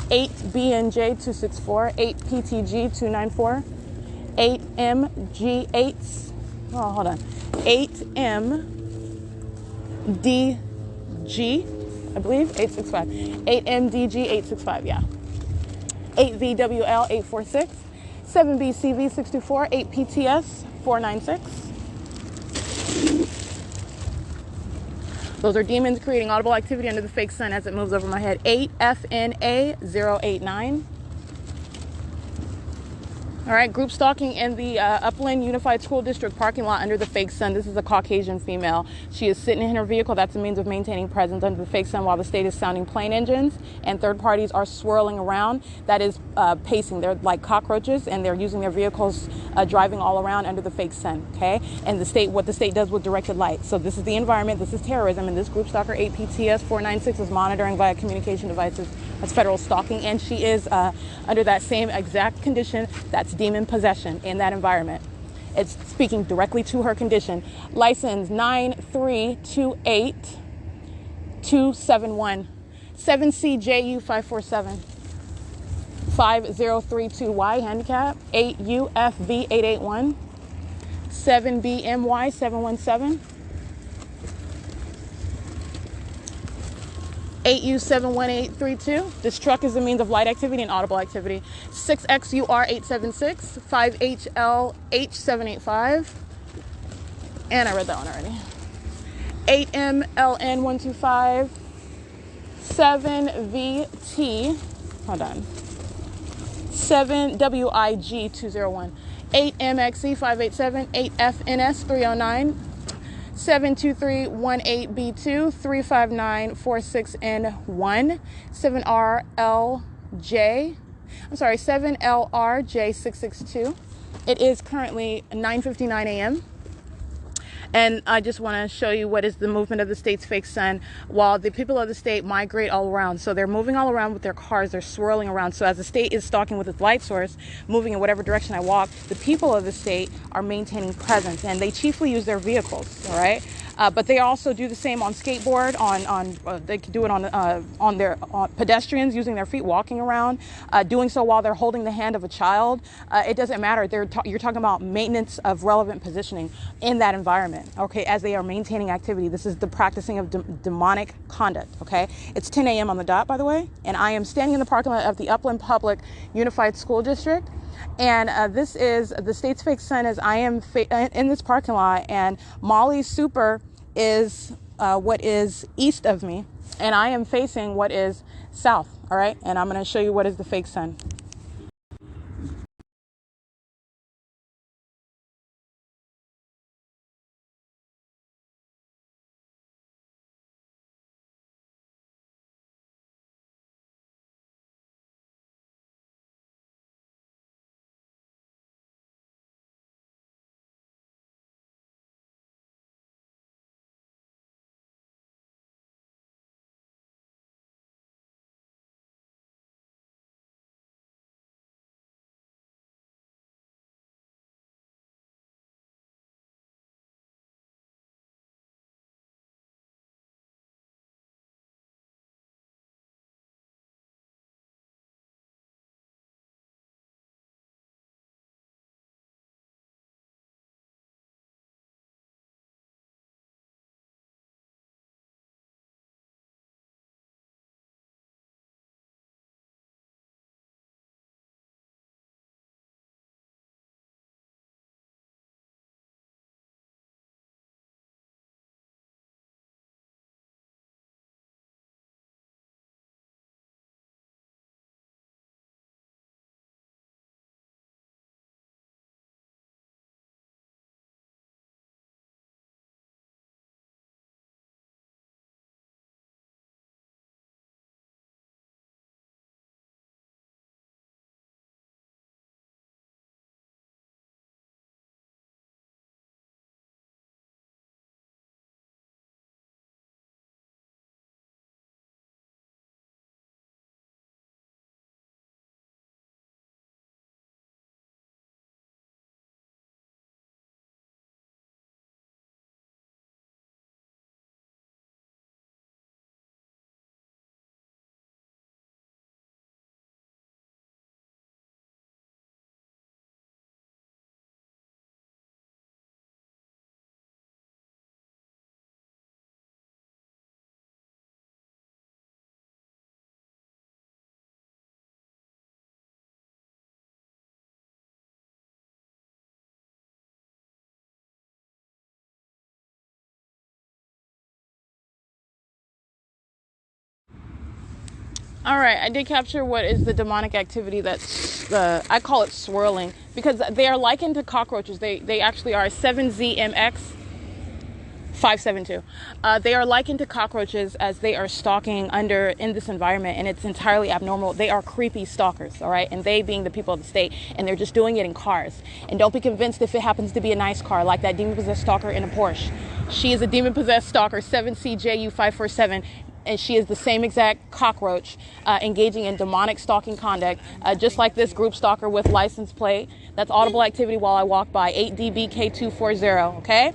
[SPEAKER 1] 8BNJ264, 8PTG294, 8MG8, oh, hold on, 8MDG, I believe, 865, 8MDG865, yeah, 8VWL846, 7BCV624, 8PTS496. Those are demons creating audible activity under the fake sun as it moves over my head. 8FNA089. All right, group stalking in the Upland Unified School District parking lot under the fake sun. This is a Caucasian female. She is sitting in her vehicle. That's a means of maintaining presence under the fake sun while the state is sounding plane engines and third parties are swirling around. That is pacing. They're like cockroaches and they're using their vehicles driving all around under the fake sun, okay? And the state, what the state does with directed light. So this is the environment, this is terrorism, and this group stalker 8PTS496 is monitoring via communication devices. That's federal stalking, and she is under that same exact condition. That's demon possession in that environment. It's speaking directly to her condition. License 9328271, 7CJU547, 5032Y handicap, 8UFV881, 7BMY717, 8U71832. This truck is a means of light activity and audible activity. 6XUR876, 5HLH785. And I read that one already. 8MLN125, 7VT, hold on, 7WIG201, 8MXE587, 8FNS309, 72318B2, 35946N1, 7LRJ662. It is currently 9:59 a.m. And I just want to show you what is the movement of the state's fake sun while the people of the state migrate all around. So they're moving all around with their cars. They're swirling around. So as the state is stalking with its light source, moving in whatever direction I walk, the people of the state are maintaining presence. And they chiefly use their vehicles, all right? But they also do the same on skateboard, they can do it on their pedestrians using their feet, walking around, doing so while they're holding the hand of a child. It doesn't matter. You're talking about maintenance of relevant positioning in that environment, okay, as they are maintaining activity. This is the practicing of demonic conduct, okay? It's 10 a.m. on the dot, by the way, and I am standing in the parking lot of the Upland Public Unified School District. And this is the state's fake sun as I am in this parking lot, and Molly Super is what is east of me, and I am facing what is south, all right? And I'm going to show you what is the fake sun. All right, I did capture what is the demonic activity that's I call it swirling, because they are likened to cockroaches. They actually are 7ZMX 572. They are likened to cockroaches as they are stalking in this environment, and it's entirely abnormal. They are creepy stalkers, all right? And they being the people of the state, and they're just doing it in cars. And don't be convinced if it happens to be a nice car, like that demon-possessed stalker in a Porsche. She is a demon-possessed stalker, 7CJU547. And she is the same exact cockroach engaging in demonic stalking conduct, just like this group stalker with license plate. That's audible activity while I walk by, 8DBK240, okay?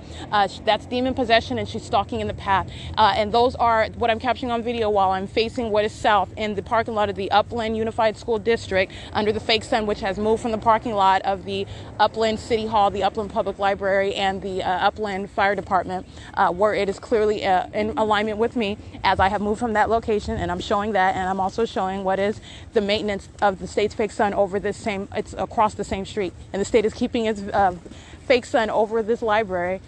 [SPEAKER 1] That's demon possession, and she's stalking in the path. And those are what I'm capturing on video while I'm facing what is south in the parking lot of the Upland Unified School District under the fake sun, which has moved from the parking lot of the Upland City Hall, the Upland Public Library, and the Upland Fire Department, where it is clearly in alignment with me as I have moved from that location, and I'm showing that, and I'm also showing what is the maintenance of the state's fake sun over it's across the same street, and the state is keeping its fake sun over this library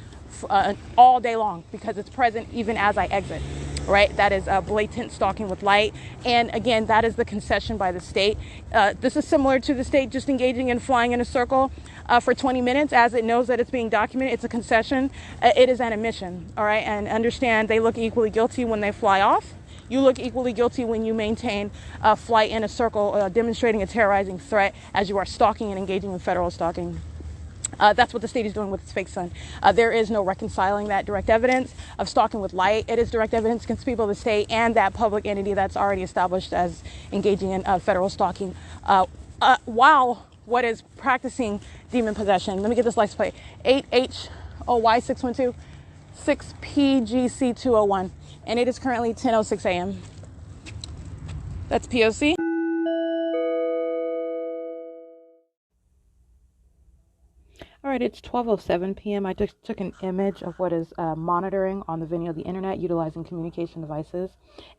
[SPEAKER 1] all day long because it's present even as I exit, right? That is blatant stalking with light, and again, that is the concession by the state. This is similar to the state just engaging in flying in a circle for 20 minutes as it knows that it's being documented. It's a concession. It is an admission, all right? And understand they look equally guilty when they fly off. You look equally guilty when you maintain a flight in a circle, demonstrating a terrorizing threat as you are stalking and engaging in federal stalking. That's what the state is doing with its fake sun. There is no reconciling that direct evidence of stalking with light. It is direct evidence against people of the state and that public entity that's already established as engaging in federal stalking while what is practicing demon possession. Let me get this license plate. 8HOY612 6PGC201. And it is currently 10:06 a.m. That's P.O.C. All right, it's 12:07 p.m. I just took an image of what is monitoring on the venue of the internet utilizing communication devices.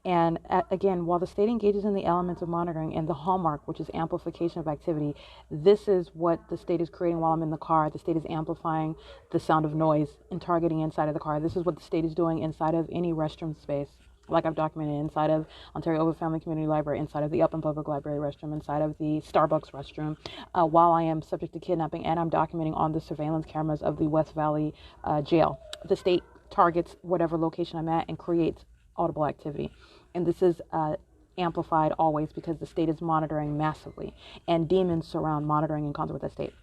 [SPEAKER 1] And again, while the state engages in the elements of monitoring and the hallmark, which is amplification of activity, this is what the state is creating while I'm in the car. The state is amplifying the sound of noise and targeting inside of the car. This is what the state is doing inside of any restroom space, like I've documented inside of Ontario Open Family Community Library, inside of the Upland Public Library restroom, inside of the Starbucks restroom, while I am subject to kidnapping, and I'm documenting on the surveillance cameras of the West Valley jail. The state targets whatever location I'm at and creates audible activity. And this is amplified always because the state is monitoring massively, and demons surround monitoring in concert with the state.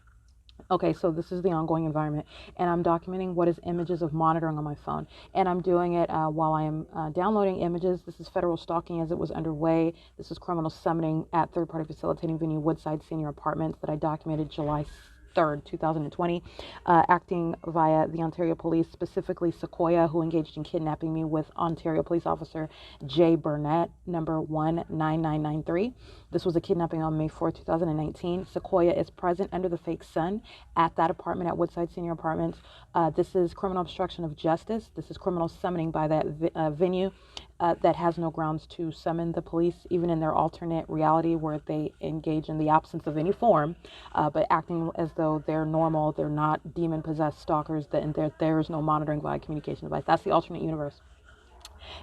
[SPEAKER 1] Okay, so this is the ongoing environment, and I'm documenting what is images of monitoring on my phone, and I'm doing it while I am downloading images. This is federal stalking as it was underway. This is criminal summoning at third-party facilitating venue Woodside Senior Apartments that I documented July 3rd, 2020, acting via the Ontario Police, specifically Sequoia, who engaged in kidnapping me with Ontario Police Officer J. Burnett, number 19993. This was a kidnapping on May 4th, 2019. Sequoia is present under the fake sun at that apartment at Woodside Senior Apartments. This is criminal obstruction of justice. This is criminal summoning by that venue that has no grounds to summon the police, even in their alternate reality where they engage in the absence of any form, but acting as though they're normal, they're not demon-possessed stalkers, and there is no monitoring via communication device. That's the alternate universe.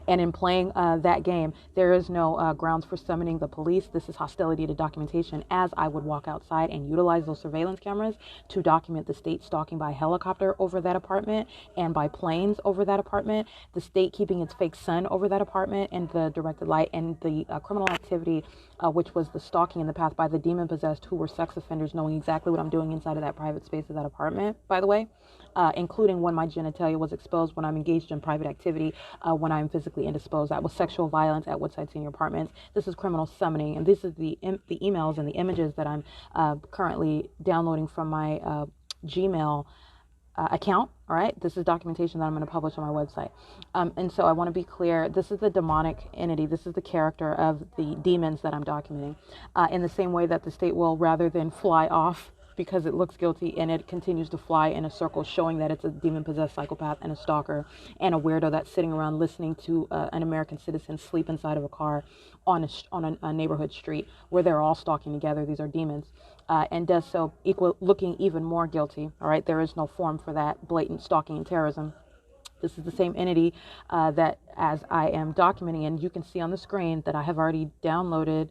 [SPEAKER 1] And in playing that game, there is no grounds for summoning the police. This is hostility to documentation, as I would walk outside and utilize those surveillance cameras to document the state stalking by helicopter over that apartment and by planes over that apartment, the state keeping its fake sun over that apartment and the directed light, and the criminal activity, which was the stalking in the path by the demon-possessed who were sex offenders, knowing exactly what I'm doing inside of that private space of that apartment, by the way. Including when my genitalia was exposed, when I'm engaged in private activity, when I'm physically indisposed. That was sexual violence at Woodside Senior Apartments. This is criminal summoning, and this is the emails and the images that I'm currently downloading from my Gmail account. All right, this is documentation that I'm going to publish on my website. And so I want to be clear, this is the demonic entity, this is the character of the demons that I'm documenting, in the same way that the state will, rather than fly off because it looks guilty, and it continues to fly in a circle, showing that it's a demon-possessed psychopath and a stalker and a weirdo that's sitting around listening to an American citizen sleep inside of a car on a neighborhood street where they're all stalking together. These are demons, and does so looking even more guilty. All right, there is no form for that blatant stalking and terrorism. This is the same entity that as I am documenting, and you can see on the screen that I have already downloaded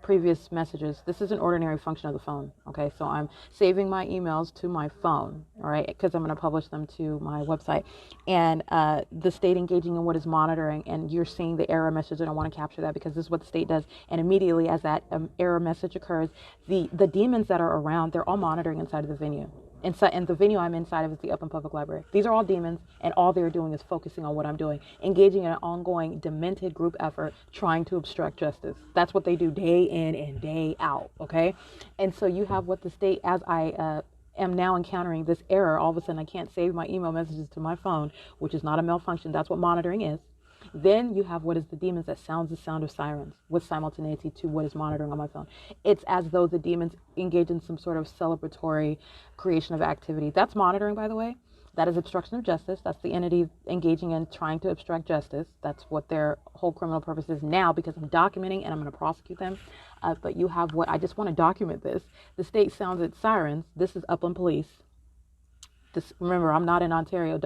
[SPEAKER 1] previous messages. This is an ordinary function of the phone. Okay, so I'm saving my emails to my phone, all right, because I'm going to publish them to my website. And the state engaging in what is monitoring, and you're seeing the error message, and I want to capture that because this is what the state does. And immediately as that error message occurs, the demons that are around, they're all monitoring inside of the venue. And the venue I'm inside of is the Upland Public Library. These are all demons, and all they're doing is focusing on what I'm doing, engaging in an ongoing, demented group effort, trying to obstruct justice. That's what they do day in and day out, okay? And so you have what the state, as I am now encountering this error, all of a sudden I can't save my email messages to my phone, which is not a malfunction. That's what monitoring is. Then you have what is the demons that sounds the sound of sirens with simultaneity to what is monitoring on my phone. It's as though the demons engage in some sort of celebratory creation of activity. That's monitoring, by the way. That is obstruction of justice. That's the entity engaging in trying to obstruct justice. That's what their whole criminal purpose is now, because I'm documenting and I'm going to prosecute them. But you have what, I just want to document this. The state sounds its sirens. This is Upland Police. Remember, I'm not in Ontario.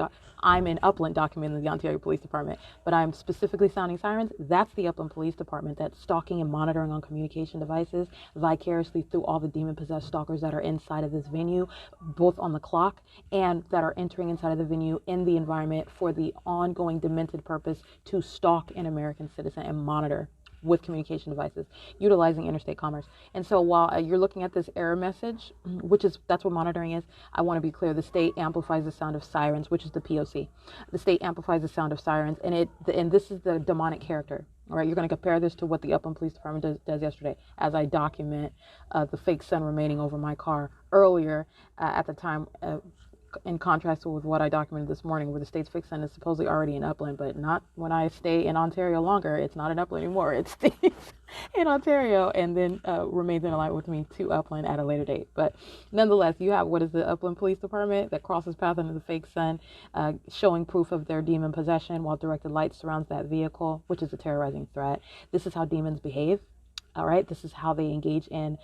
[SPEAKER 1] I'm in Upland documenting the Ontario Police Department, but I'm specifically sounding sirens. That's the Upland Police Department that's stalking and monitoring on communication devices vicariously through all the demon-possessed stalkers that are inside of this venue, both on the clock and that are entering inside of the venue in the environment for the ongoing demented purpose to stalk an American citizen and monitor with communication devices, utilizing interstate commerce. And so while you're looking at this error message, that's what monitoring is, I want to be clear, the state amplifies the sound of sirens, which is the P.O.C. The state amplifies the sound of sirens, and this is the demonic character. All right, you're going to compare this to what the Upland Police Department does yesterday, as I document the fake sun remaining over my car earlier at the time, in contrast with what I documented this morning, where the state's fake sun is supposedly already in Upland, but not when I stay in Ontario longer. It's not in Upland anymore. It stays in Ontario and then remains in alignment with me to Upland at a later date. But nonetheless, you have what is the Upland Police Department that crosses paths under the fake sun, showing proof of their demon possession while directed light surrounds that vehicle, which is a terrorizing threat. This is how demons behave. All right, this is how they engage in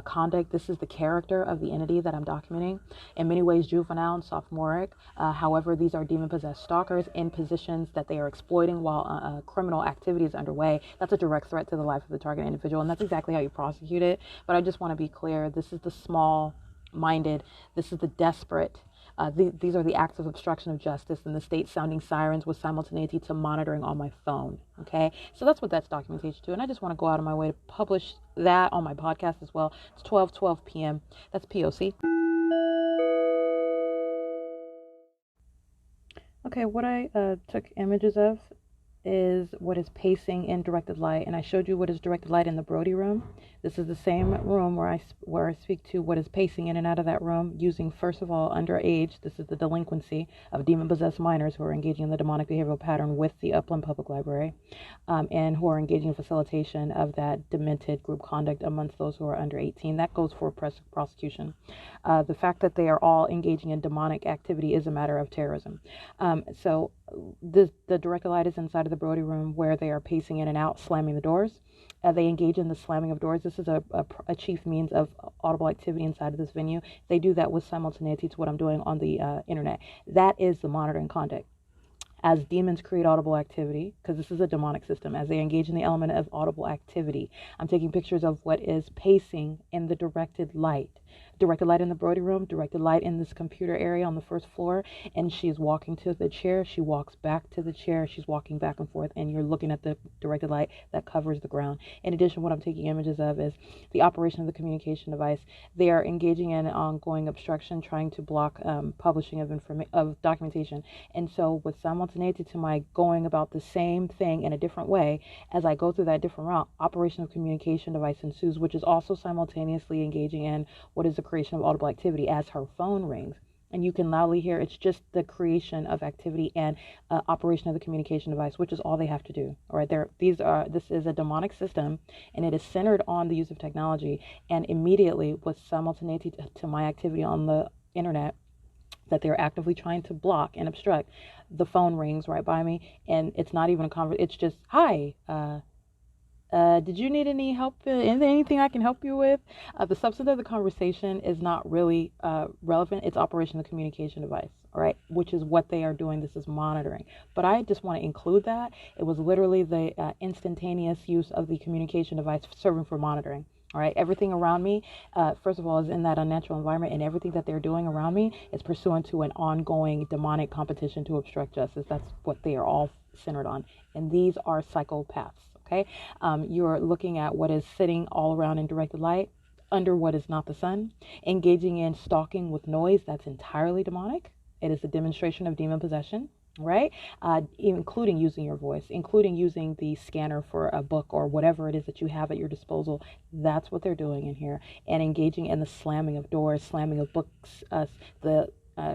[SPEAKER 1] conduct. This is the character of the entity that I'm documenting. In many ways, juvenile and sophomoric. However, these are demon-possessed stalkers in positions that they are exploiting while criminal activity is underway. That's a direct threat to the life of the target individual, and that's exactly how you prosecute it. But I just want to be clear, this is the small-minded, this is the desperate. These are the acts of obstruction of justice, and the state sounding sirens with simultaneity to monitoring on my phone. Okay, so that's what that's documentation to, and I just want to go out of my way to publish that on my podcast as well. It's 12 p.m. That's P.O.C. Okay, what I took images of is what is pacing in directed light, and I showed you what is directed light in the Brody room. This is the same room where I speak to what is pacing in and out of that room using, first of all, underage. This is the delinquency of demon-possessed minors who are engaging in the demonic behavioral pattern with the Upland Public Library, and who are engaging in facilitation of that demented group conduct amongst those who are under 18. That goes for prosecution. The fact that they are all engaging in demonic activity is a matter of terrorism. So the directed light is inside of the Brody room where they are pacing in and out, slamming the doors. They engage in the slamming of doors. This is a chief means of audible activity inside of this venue. They do that with simultaneity to what I'm doing on the internet. That is the monitoring conduct. As demons create audible activity, because this is a demonic system, as they engage in the element of audible activity, I'm taking pictures of what is pacing in the directed light. Directed light in the Brody room, directed light in this computer area on the first floor, and she's walking to the chair, she walks back to the chair, she's walking back and forth, and you're looking at the directed light that covers the ground. In addition, what I'm taking images of is the operation of the communication device. They are engaging in ongoing obstruction, trying to block publishing of documentation. And so with simultaneity to my going about the same thing in a different way, as I go through that different route, operation of communication device ensues, which is also simultaneously engaging in what is the creation of audible activity as her phone rings. And you can loudly hear it's just the creation of activity and operation of the communication device, which is all they have to do. All right, this is a demonic system, and it is centered on the use of technology. And immediately, with simultaneity to my activity on the internet that they're actively trying to block and obstruct, the phone rings right by me, and it's not even a conversation. It's just, hi, Did you need any help? Anything I can help you with? The substance of the conversation is not really relevant. It's operation of the communication device, all right, which is what they are doing. This is monitoring. But I just want to include that. It was literally the instantaneous use of the communication device serving for monitoring. All right, everything around me, first of all, is in that unnatural environment, and everything that they're doing around me is pursuant to an ongoing demonic competition to obstruct justice. That's what they are all centered on. And these are psychopaths. Okay, you're looking at what is sitting all around in directed light under what is not the sun, engaging in stalking with noise that's entirely demonic. It is a demonstration of demon possession, right? Including using your voice, including using the scanner for a book or whatever it is that you have at your disposal. That's what they're doing in here, and engaging in the slamming of doors, slamming of books, the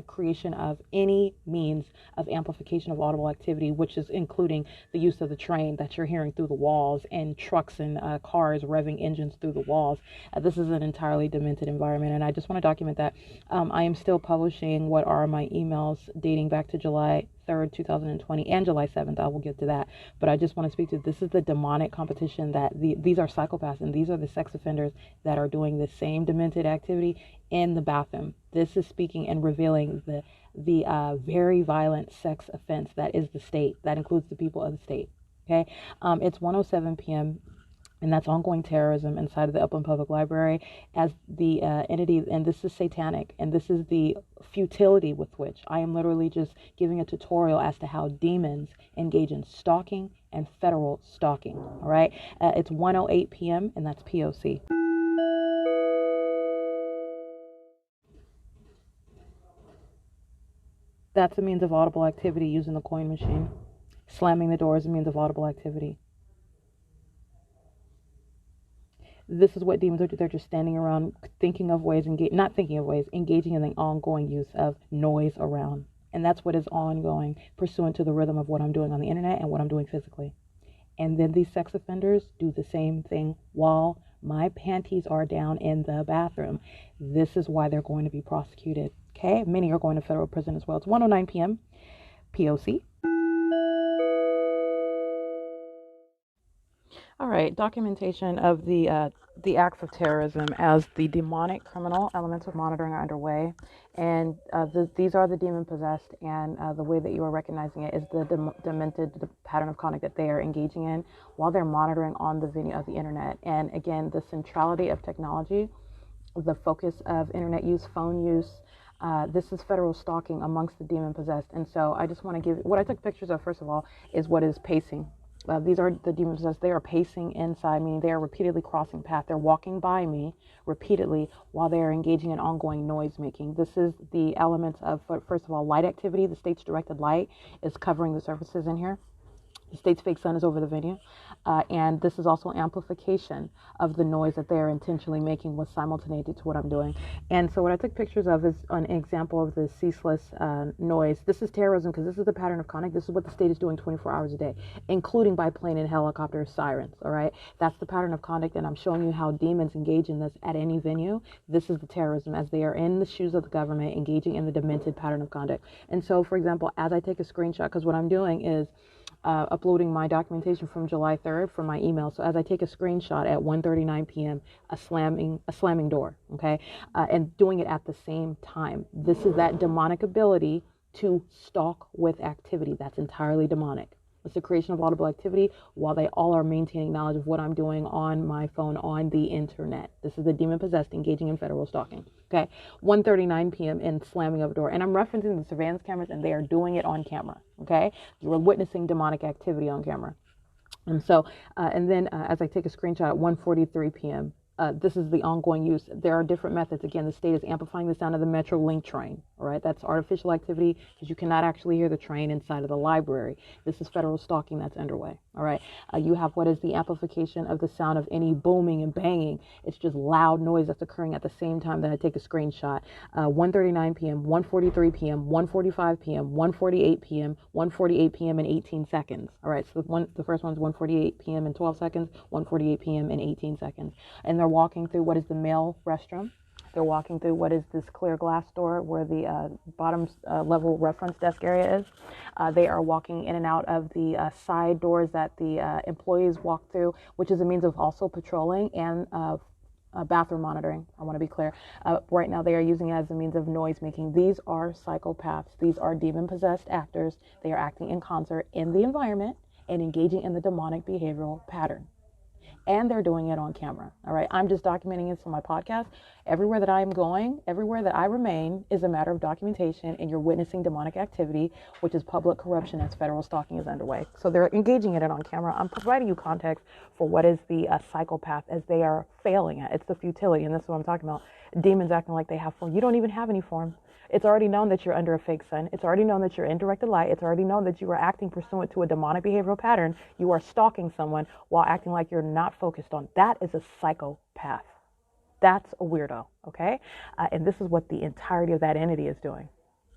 [SPEAKER 1] creation of any means of amplification of audible activity, which is including the use of the train that you're hearing through the walls, and trucks and cars revving engines through the walls. This is an entirely demented environment, and I just want to document that. I am still publishing what are my emails dating back to July 3rd, 2020 and July 7th. I will get to that. But I just want to speak to, this is the demonic competition that these are psychopaths, and these are the sex offenders that are doing the same demented activity in the bathroom. This is speaking and revealing the very violent sex offense that is the state. That includes the people of the state. Okay. It's 1:07 p.m. and that's ongoing terrorism inside of the Upland Public Library as the entity, and this is satanic, and this is the futility with which I am literally just giving a tutorial as to how demons engage in stalking and federal stalking. All right, it's 1:08 p.m. and that's P.O.C. That's a means of audible activity using the coin machine. Slamming the door is a means of audible activity. This is what demons are. They're just standing around thinking of ways, not thinking of ways, engaging in the ongoing use of noise around. And that's what is ongoing, pursuant to the rhythm of what I'm doing on the internet and what I'm doing physically. And then these sex offenders do the same thing while my panties are down in the bathroom. This is why they're going to be prosecuted. Okay, many are going to federal prison as well. It's 1:09 p.m. P.O.C. All right, documentation of the acts of terrorism as the demonic criminal elements of monitoring are underway, and these are the demon possessed, and the way that you are recognizing it is the demented pattern of conduct that they are engaging in while they're monitoring on the video of the internet. And again, the centrality of technology, the focus of internet use, phone use. This is federal stalking amongst the demon possessed. And so I just want to give, what I took pictures of, first of all, is what is pacing. These are the demon possessed. They are pacing inside me. They are repeatedly crossing path. They're walking by me repeatedly while they are engaging in ongoing noise making. This is the elements of, first of all, light activity. The state's directed light is covering the surfaces in here. The state's fake sun is over the venue. And this is also amplification of the noise that they are intentionally making with simultaneity to what I'm doing. And so what I took pictures of is an example of the ceaseless noise. This is terrorism because this is the pattern of conduct. This is what the state is doing 24 hours a day, including by plane and helicopter sirens. All right. That's the pattern of conduct. And I'm showing you how demons engage in this at any venue. This is the terrorism as they are in the shoes of the government, engaging in the demented pattern of conduct. And so, for example, as I take a screenshot, because what I'm doing is uploading my documentation from July 3rd from my email. So as I take a screenshot at 1:39 p.m., a slamming door, okay, and doing it at the same time. This is that demonic ability to stalk with activity. That's entirely demonic. It's the creation of audible activity while they all are maintaining knowledge of what I'm doing on my phone on the internet. This is the demon possessed engaging in federal stalking. Okay, 1:39 p.m. and slamming of a door. And I'm referencing the surveillance cameras, and they are doing it on camera. Okay, you are witnessing demonic activity on camera. And so, and then as I take a screenshot at 1:43 p.m., this is the ongoing use. There are different methods. Again, the state is amplifying the sound of the Metrolink train. All right, that's artificial activity because you cannot actually hear the train inside of the library. This is federal stalking that's underway. All right, you have what is the amplification of the sound of any booming and banging. It's just loud noise that's occurring at the same time that I take a screenshot. 1:39 p.m., 1:43 p.m., 1:45 p.m., 1:48 p.m., 1:48 p.m. in 18 seconds. All right, so the first one's 1:48 p.m. in 12 seconds, 1:48 p.m. in 18 seconds. And they're walking through what is the male restroom. They're walking through what is this clear glass door where the bottom level reference desk area is. They are walking in and out of the side doors that the employees walk through, which is a means of also patrolling and bathroom monitoring. I want to be clear. Right now they are using it as a means of noise making. These are psychopaths. These are demon-possessed actors. They are acting in concert in the environment and engaging in the demonic behavioral pattern. And they're doing it on camera. All right. I'm just documenting it for my podcast. Everywhere that I am going, everywhere that I remain is a matter of documentation, and you're witnessing demonic activity, which is public corruption as federal stalking is underway. So they're engaging in it on camera. I'm providing you context for what is the psychopath as they are failing at. It's the futility. And this is what I'm talking about. Demons acting like they have form. You don't even have any form. It's already known that you're under a fake sun. It's already known that you're in directed light. It's already known that you are acting pursuant to a demonic behavioral pattern. You are stalking someone while acting like you're not focused on. That is a psychopath. That's a weirdo, okay? And this is what the entirety of that entity is doing,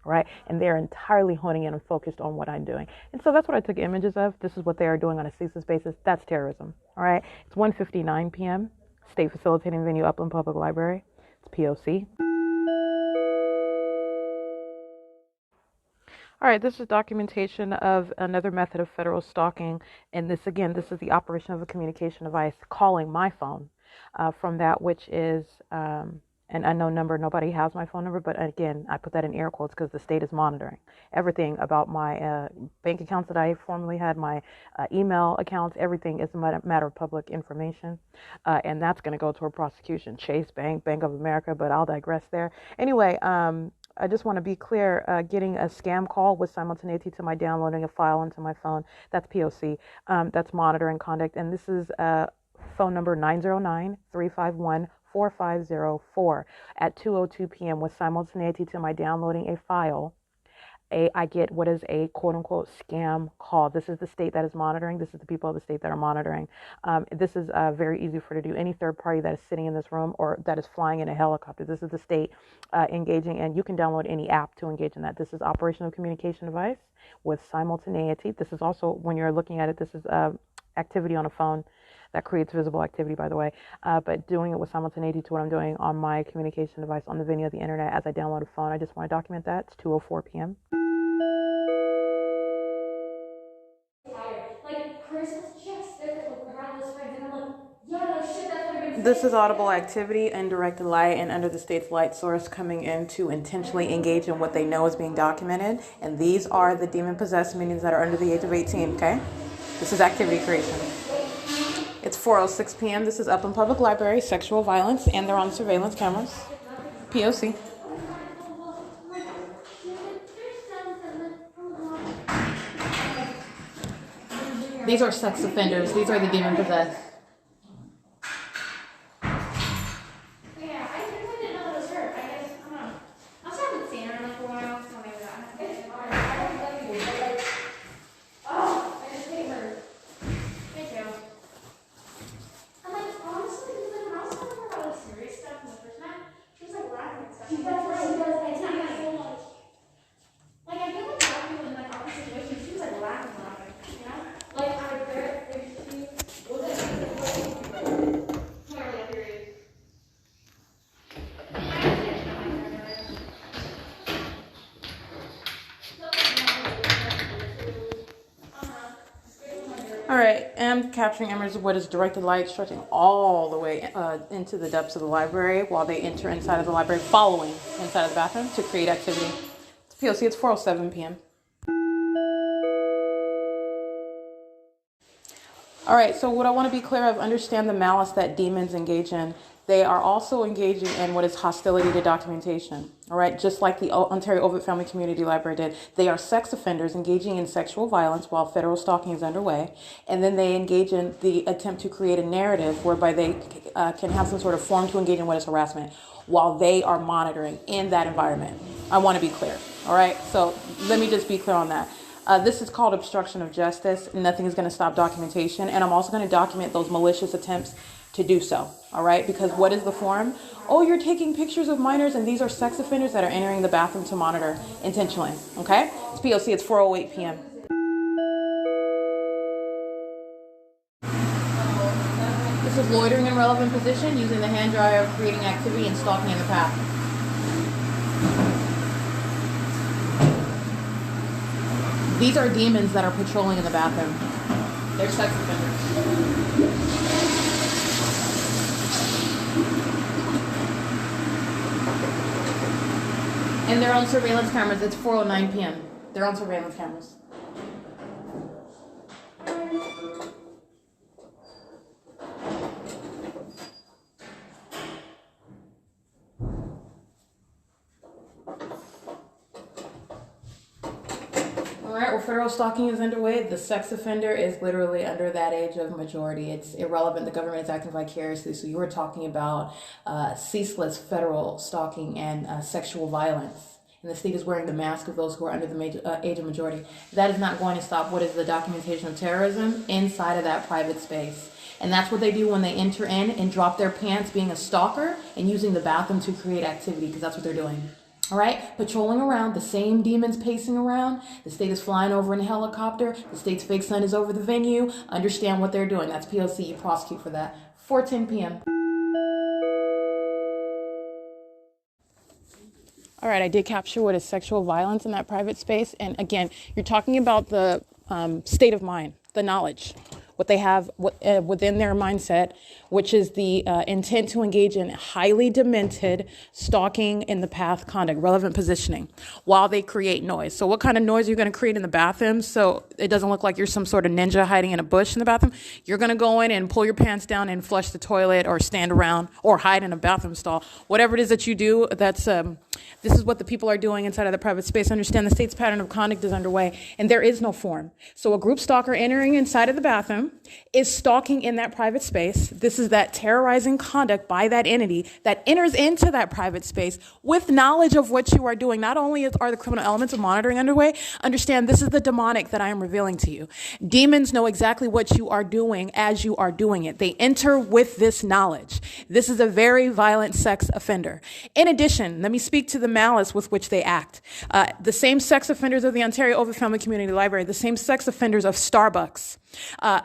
[SPEAKER 1] right? And they're entirely honing in and focused on what I'm doing. And so that's what I took images of. This is what they are doing on a ceaseless basis. That's terrorism, all right? It's 1:59 p.m., State Facilitating Venue, Upland Public Library. It's P.O.C. All right, this is documentation of another method of federal stalking. And this, again, this is the operation of a communication device calling my phone from that which is an unknown number. Nobody has my phone number, but again, I put that in air quotes because the state is monitoring everything about my bank accounts that I formerly had, my email accounts. Everything is a matter of public information, and that's going to go toward prosecution. Chase Bank, Bank of America, but I'll digress there. Anyway, I just want to be clear, getting a scam call with simultaneity to my downloading a file onto my phone, that's P.O.C. That's monitoring conduct. And this is phone number 909-351-4504 at 2:02 p.m. with simultaneity to my downloading a file. I get what is a quote-unquote scam call. This is the state that is monitoring. This is the people of the state that are monitoring. This is very easy for to do. Any third party that is sitting in this room or that is flying in a helicopter, this is the state engaging, and you can download any app to engage in that. This is operational communication device with simultaneity. This is also, when you're looking at it, this is activity on a phone that creates visible activity, by the way, but doing it with simultaneity to what I'm doing on my communication device on the venue of the internet as I download a phone. I just want to document that. It's 2:04 p.m. This is audible activity in directed light and under the state's light source coming in to intentionally engage in what they know is being documented. And these are the demon-possessed minions that are under the age of 18, okay? This is activity creation. It's 4:06 p.m. This is Upland Public Library, sexual violence, and they're on surveillance cameras. P.O.C. These are sex offenders. These are the demon-possessed. All right, I'm capturing images of what is directed light stretching all the way into the depths of the library while they enter inside of the library, following inside of the bathroom to create activity. It's P.O.C. It's 4:07 p.m. All right, so what I want to be clear of, understand the malice that demons engage in. They are also engaging in what is hostility to documentation, all right? Just like the Ontario Ovitt Family Community Library did. They are sex offenders engaging in sexual violence while federal stalking is underway. And then they engage in the attempt to create a narrative whereby they can have some sort of form to engage in what is harassment while they are monitoring in that environment. I want to be clear, all right? So let me just be clear on that. This is called obstruction of justice. Nothing is going to stop documentation. And I'm also going to document those malicious attempts to do so. All right. Because what is the form? Oh, you're taking pictures of minors, and these are sex offenders that are entering the bathroom to monitor intentionally. OK, it's P.O.C. It's 4:08 p.m. This
[SPEAKER 3] This is loitering in relevant position, using the hand dryer, creating activity, and stalking in the path. These are demons that are patrolling in the bathroom. They're sex offenders. And they're on surveillance cameras. It's 4:09 p.m. They're on surveillance cameras. Alright, well, federal stalking is underway. The sex offender is literally under that age of majority. It's irrelevant. The government is acting vicariously. So you were talking about ceaseless federal stalking and sexual violence. And the state is wearing the mask of those who are under the age of majority. That is not going to stop what is the documentation of terrorism inside of that private space. And that's what they do when they enter in and drop their pants, being a stalker and using the bathroom to create activity, because that's what they're doing. All right, patrolling around, the same demons pacing around. The state is flying over in a helicopter. The state's fake son is over the venue. Understand what they're doing. That's P.O.C. You prosecute for that. 4:10 p.m.
[SPEAKER 1] All right, I did capture what is sexual violence in that private space. And again, you're talking about the state of mind, the knowledge, what they have within their mindset, which is the intent to engage in highly demented stalking in the path conduct, relevant positioning, while they create noise. So what kind of noise are you going to create in the bathroom so it doesn't look like you're some sort of ninja hiding in a bush in the bathroom? You're going to go in and pull your pants down and flush the toilet or stand around or hide in a bathroom stall. Whatever it is that you do, this is what the people are doing inside of the private space. Understand the state's pattern of conduct is underway, and there is no form. So a group stalker entering inside of the bathroom is stalking in that private space. This is that terrorizing conduct by that entity that enters into that private space with knowledge of what you are doing. Not only are the criminal elements of monitoring underway, understand this is the demonic that I am revealing to you. Demons know exactly what you are doing as you are doing it. They enter with this knowledge. This is a very violent sex offender. In addition, let me speak to the malice with which they act. The same sex offenders of the Ontario Ovitt Family Community Library, the same sex offenders of Starbucks,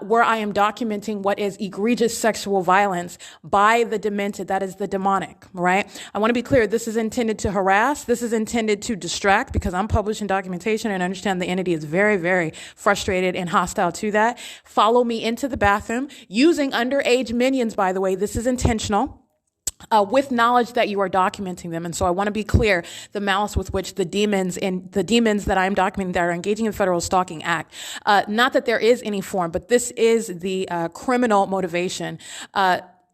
[SPEAKER 1] where I am documenting what is egregious sexual violence by the demented, that is the demonic, right? I want to be clear, this is intended to harass, this is intended to distract, because I'm publishing documentation and understand the entity is very, very frustrated and hostile to that. Follow me into the bathroom using underage minions, by the way. This is intentional. With knowledge that you are documenting them. And so I want to be clear, the malice with which the demons that I'm documenting that are engaging in federal stalking act. Not that there is any form, but this is the criminal motivation.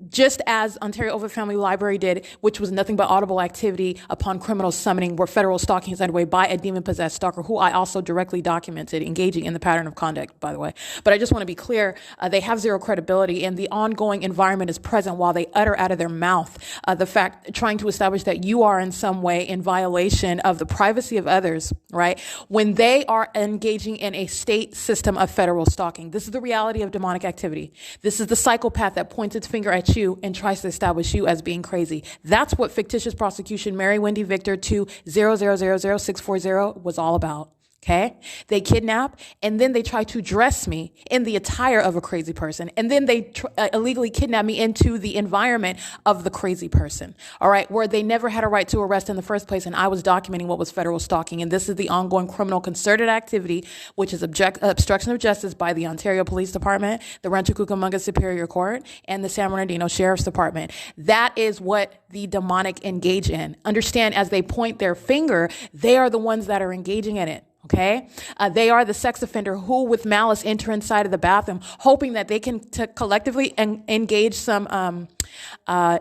[SPEAKER 1] Just as Ontario Ovitt Family Library did, which was nothing but audible activity upon criminal summoning, where federal stalking is underway by a demon-possessed stalker, who I also directly documented engaging in the pattern of conduct, by the way. But I just want to be clear, they have zero credibility, and the ongoing environment is present while they utter out of their mouth the fact, trying to establish that you are in some way in violation of the privacy of others, right? When they are engaging in a state system of federal stalking. This is the reality of demonic activity. This is the psychopath that points its finger at you and tries to establish you as being crazy. That's what fictitious prosecution Mary Wendy Victor 2000640 was all about. Okay. They kidnap and then they try to dress me in the attire of a crazy person. And then they illegally kidnap me into the environment of the crazy person. All right. Where they never had a right to arrest in the first place. And I was documenting what was federal stalking. And this is the ongoing criminal concerted activity, which is obstruction of justice by the Ontario Police Department, the Rancho Cucamonga Superior Court, and the San Bernardino Sheriff's Department. That is what the demonic engage in. Understand, as they point their finger, they are the ones that are engaging in it. Okay. They are the sex offender who with malice enter inside of the bathroom, hoping that they can collectively engage some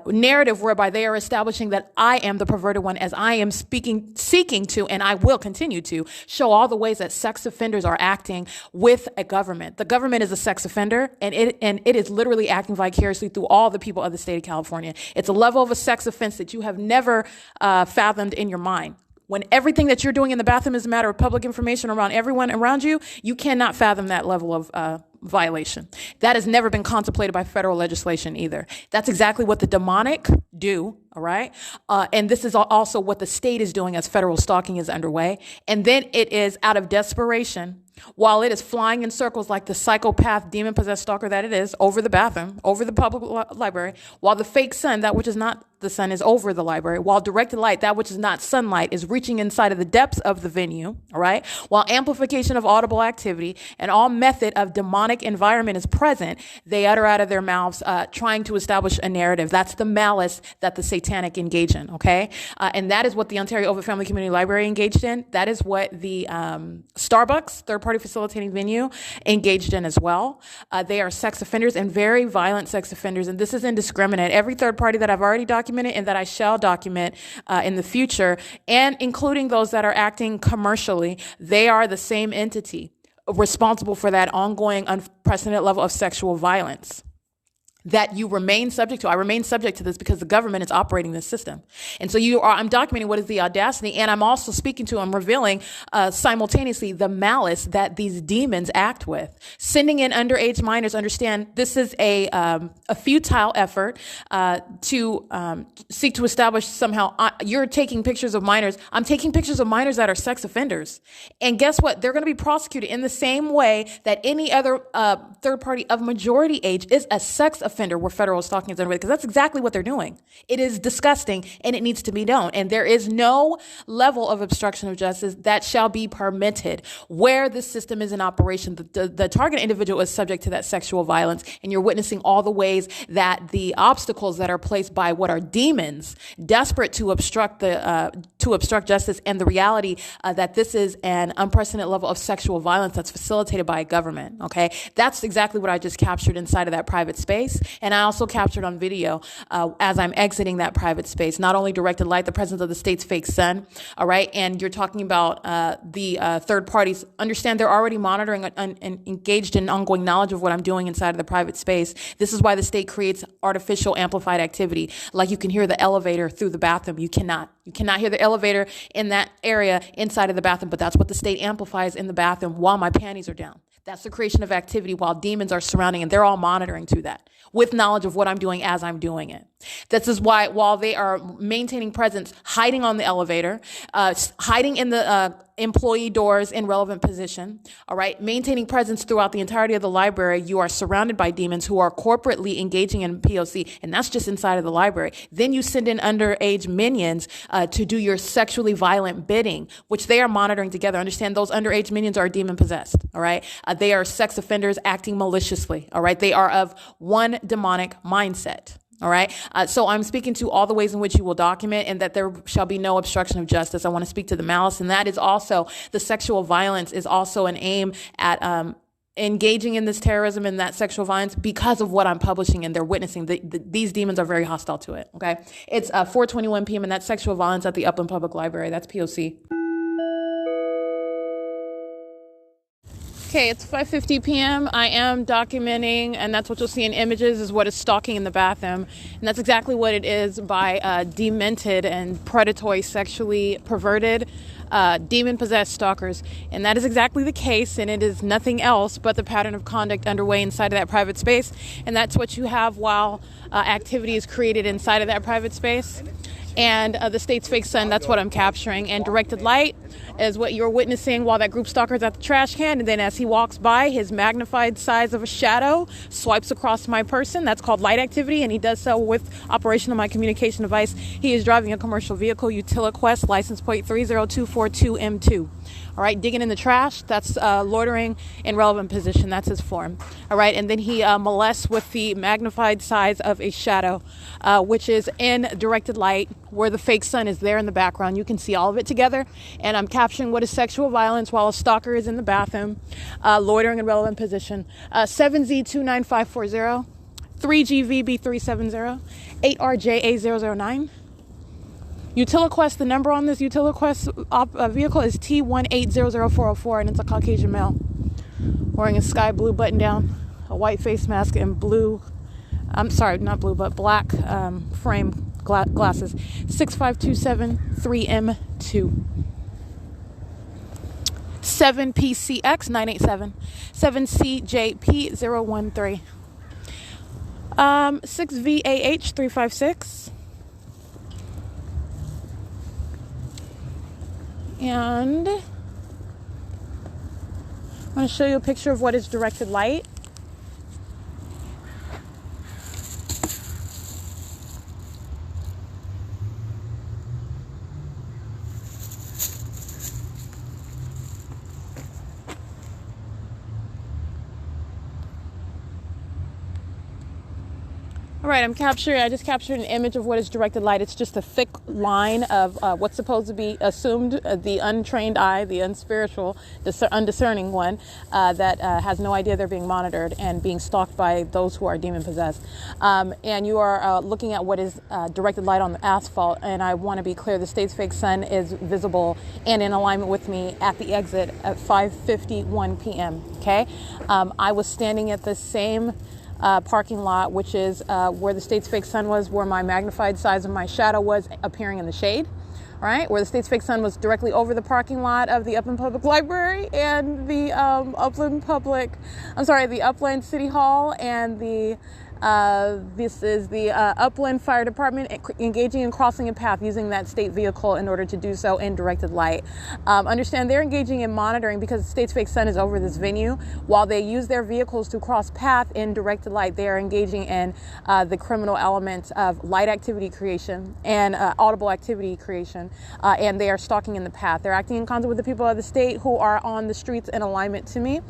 [SPEAKER 1] narrative whereby they are establishing that I am the perverted one, as I am seeking to, and I will continue to show all the ways that sex offenders are acting with a government. The government is a sex offender, and it is literally acting vicariously through all the people of the state of California. It's a level of a sex offense that you have never fathomed in your mind. When everything that you're doing in the bathroom is a matter of public information around everyone around you, you cannot fathom that level of violation. That has never been contemplated by federal legislation either. That's exactly what the demonic do,
[SPEAKER 3] All right. And this is also what the state is doing as federal stalking is underway. And then it is out of desperation, while it is flying in circles like the psychopath, demon-possessed stalker that it is, over the bathroom, over the public library, while the fake sun, that which is not the sun, is over the library, while directed light, that which is not sunlight, is reaching inside of the depths of the venue, all right? While amplification of audible activity and all method of demonic environment is present, they utter out of their mouths trying to establish a narrative. That's the malice that the satanic engage in, okay? And that is what the Ontario Ovitt Family Community Library engaged in. That is what the Starbucks, third-party facilitating venue, engaged in as well. They are sex offenders and very violent sex offenders, and this is indiscriminate. Every third party that I've already documented and that I shall document in the future, and including those that are acting commercially, they are the same entity responsible for that ongoing unprecedented level of sexual violence that you remain subject to. I remain subject to this because the government is operating this system. And so I'm documenting what is the audacity, and I'm also I'm revealing simultaneously the malice that these demons act with. Sending in underage minors, understand this is a futile effort to seek to establish somehow you're taking pictures of minors. I'm taking pictures of minors that are sex offenders. And guess what? They're going to be prosecuted in the same way that any other third party of majority age is a sex offender where federal stalking is underway, because that's exactly what they're doing. It is disgusting and it needs to be known. And there is no level of obstruction of justice that shall be permitted where this system is in operation. The target individual is subject to that sexual violence, and you're witnessing all the ways that the obstacles that are placed by what are demons desperate to obstruct justice, and the reality that this is an unprecedented level of sexual violence that's facilitated by a government. Okay, that's exactly what I just captured inside of that private space. And I also captured on video as I'm exiting that private space, not only directed light, the presence of the state's fake sun. All right. And you're talking about the third parties. Understand they're already monitoring and engaged in ongoing knowledge of what I'm doing inside of the private space. This is why the state creates artificial amplified activity. Like you can hear the elevator through the bathroom. You cannot hear the elevator in that area inside of the bathroom, but that's what the state amplifies in the bathroom while my panties are down. That's the creation of activity while demons are surrounding, and they're all monitoring to that with knowledge of what I'm doing as I'm doing it. This is why while they are maintaining presence, hiding on the elevator, hiding in the employee doors in relevant position, all right, maintaining presence throughout the entirety of the library, you are surrounded by demons who are corporately engaging in P.O.C, and that's just inside of the library. Then you send in underage minions to do your sexually violent bidding, which they are monitoring together. Understand those underage minions are demon possessed, all right? They are sex offenders acting maliciously, all right? They are of one demonic mindset. All right. So I'm speaking to all the ways in which you will document, and that there shall be no obstruction of justice. I want to speak to the malice, and that is also the sexual violence is also an aim at engaging in this terrorism and that sexual violence because of what I'm publishing and they're witnessing. These demons are very hostile to it. Okay. It's 4:21 p.m. and that's sexual violence at the Upland Public Library. That's P.O.C. Okay, it's 5:50 p.m. I am documenting, and that's what you'll see in images, is what is stalking in the bathroom. And that's exactly what it is by demented and predatory, sexually perverted, demon-possessed stalkers. And that is exactly the case, and it is nothing else but the pattern of conduct underway inside of that private space. And that's what you have while activity is created inside of that private space. And the state's fake sun, that's what I'm capturing. And directed light is what you're witnessing while that group stalker is at the trash can. And then as he walks by, his magnified size of a shadow swipes across my person. That's called light activity. And he does so with operation of my communication device. He is driving a commercial vehicle, UtiliQuest, license plate 30242M2. All right, digging in the trash, that's loitering in relevant position. That's his form. All right, and then he molests with the magnified size of a shadow, which is in directed light, where the fake sun is there in the background. You can see all of it together, and I'm capturing what is sexual violence while a stalker is in the bathroom, loitering in relevant position. 7Z29540, 3GVB370, 8RJA009. UtiliQuest, the number on this UtiliQuest vehicle is T1800404, and it's a Caucasian male wearing a sky blue button down, a white face mask, and black frame glasses. 65273M2. 7PCX987, 7CJP013, 6VAH356.
[SPEAKER 1] And I'm going to show you a picture of what is directed light. All right, I just captured an image of what is directed light. It's just a thick line of what's supposed to be assumed the untrained eye, the unspiritual, the undiscerning one that has no idea they're being monitored and being stalked by those who are demon possessed. And you are looking at what is directed light on the asphalt. And I want to be clear, the state's fake sun is visible and in alignment with me at the exit at 5:51 p.m. Okay, I was standing at the same parking lot, which is where the state's fake sun was, where my magnified size of my shadow was appearing in the shade, right? Where the state's fake sun was directly over the parking lot of the Upland Public Library and the the Upland City Hall, and this is the Upland Fire Department engaging in crossing a path using that state vehicle in order to do so in directed light. Understand they're engaging in monitoring because the state's fake sun is over this venue. While they use their vehicles to cross path in directed light, they are engaging in the criminal elements of light activity creation and audible activity creation, and they are stalking in the path. They're acting in concert with the people of the state who are on the streets in alignment to me.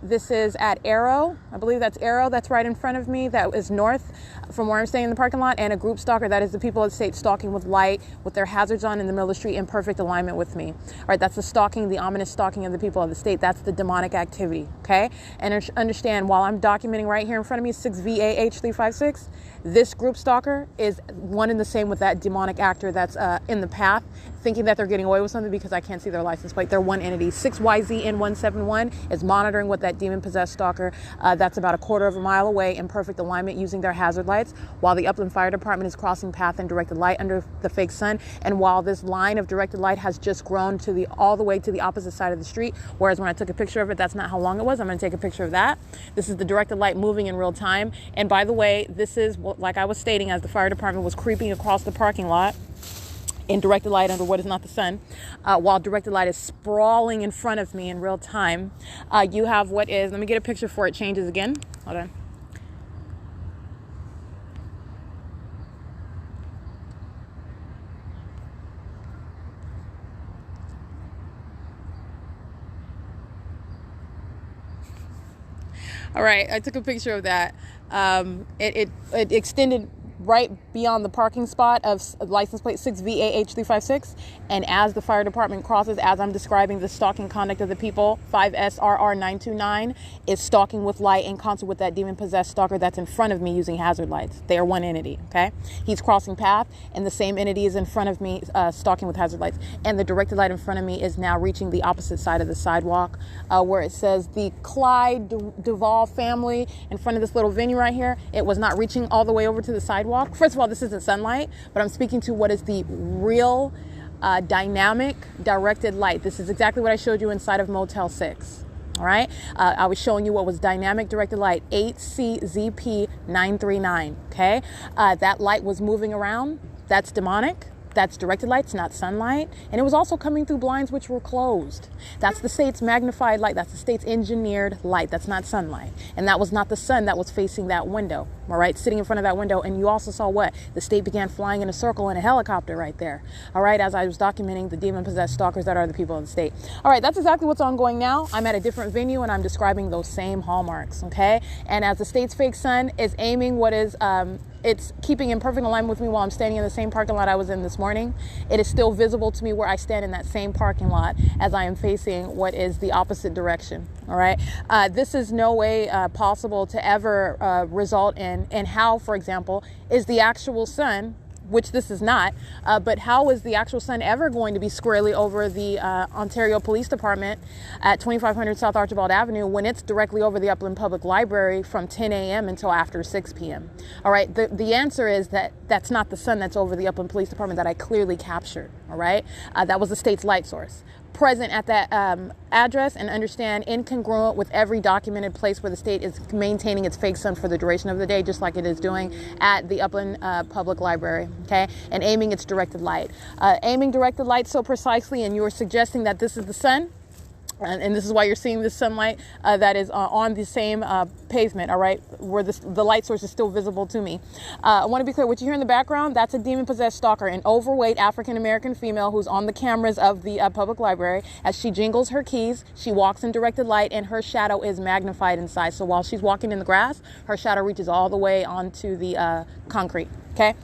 [SPEAKER 1] This is at Arrow. I believe that's Arrow. That's right in front of me. That is north from where I'm staying in the parking lot, and a group stalker. That is the people of the state stalking with light, with their hazards on in the middle of the street in perfect alignment with me. All right, that's the stalking, the ominous stalking of the people of the state. That's the demonic activity, okay? And understand, while I'm documenting right here in front of me 6VAH356, this group stalker is one and the same with that demonic actor that's in the path, thinking that they're getting away with something because I can't see their license plate. They're one entity. 6YZN171 is monitoring with that demon-possessed stalker that's about a quarter of a mile away in perfect alignment using their hazard lights, while the Upland Fire Department is crossing path in directed light under the fake sun, and while this line of directed light has just grown to all the way to the opposite side of the street, whereas when I took a picture of it, that's not how long it was. I'm going to take a picture of that. This is the directed light moving in real time, and by the way, this is, like I was stating, as the fire department was creeping across the parking lot in directed light under what is not the sun, while directed light is sprawling in front of me in real time. You have what is, let me get a picture before it changes again. Hold on. All right, I took a picture of that. It extended right beyond the parking spot of license plate 6VAH356, and as the fire department crosses, as I'm describing the stalking conduct of the people, 5SRR929 is stalking with light in concert with that demon-possessed stalker that's in front of me using hazard lights. They are one entity, okay? He's crossing path, and the same entity is in front of me stalking with hazard lights, and the directed light in front of me is now reaching the opposite side of the sidewalk, where it says the Clyde Duvall family in front of this little venue right here. It was not reaching all the way over to the sidewalk. First of all, this isn't sunlight, but I'm speaking to what is the real dynamic directed light. This is exactly what I showed you inside of Motel 6. All right. I was showing you what was dynamic directed light, 8CZP939. Okay. That light was moving around. That's demonic. That's directed light. It's not sunlight. And it was also coming through blinds which were closed. That's the state's magnified light. That's the state's engineered light. That's not sunlight. And that was not the sun that was facing that window. All right, sitting in front of that window. And you also saw what? The state began flying in a circle in a helicopter right there. All right, as I was documenting the demon-possessed stalkers that are the people of the state. All right, that's exactly what's ongoing now. I'm at a different venue and I'm describing those same hallmarks, okay? And as the state's fake sun is aiming what is... it's keeping in perfect alignment with me while I'm standing in the same parking lot I was in this morning. It is still visible to me where I stand in that same parking lot as I am facing what is the opposite direction. All right. This is no way possible to ever result in how, for example, is the actual sun, which this is not, but how is the actual sun ever going to be squarely over the Ontario Police Department at 2500 South Archibald Avenue when it's directly over the Upland Public Library from 10 a.m. until after 6 p.m. All right, the answer is that that's not the sun that's over the Upland Police Department that I clearly captured, all right? That was the state's light source. present at that address, and understand incongruent with every documented place where the state is maintaining its fake sun for the duration of the day, just like it is doing at the Upland Public Library, okay, and aiming its directed light. Aiming directed light so precisely, and you're suggesting that this is the sun, and this is why you're seeing this sunlight that is on the same pavement, all right, where the light source is still visible to me. I want to be clear, what you hear in the background, that's a demon-possessed stalker, an overweight African-American female who's on the cameras of the public library. As she jingles her keys, she walks in directed light, and her shadow is magnified in size. So while she's walking in the grass, her shadow reaches all the way onto the concrete. Okay,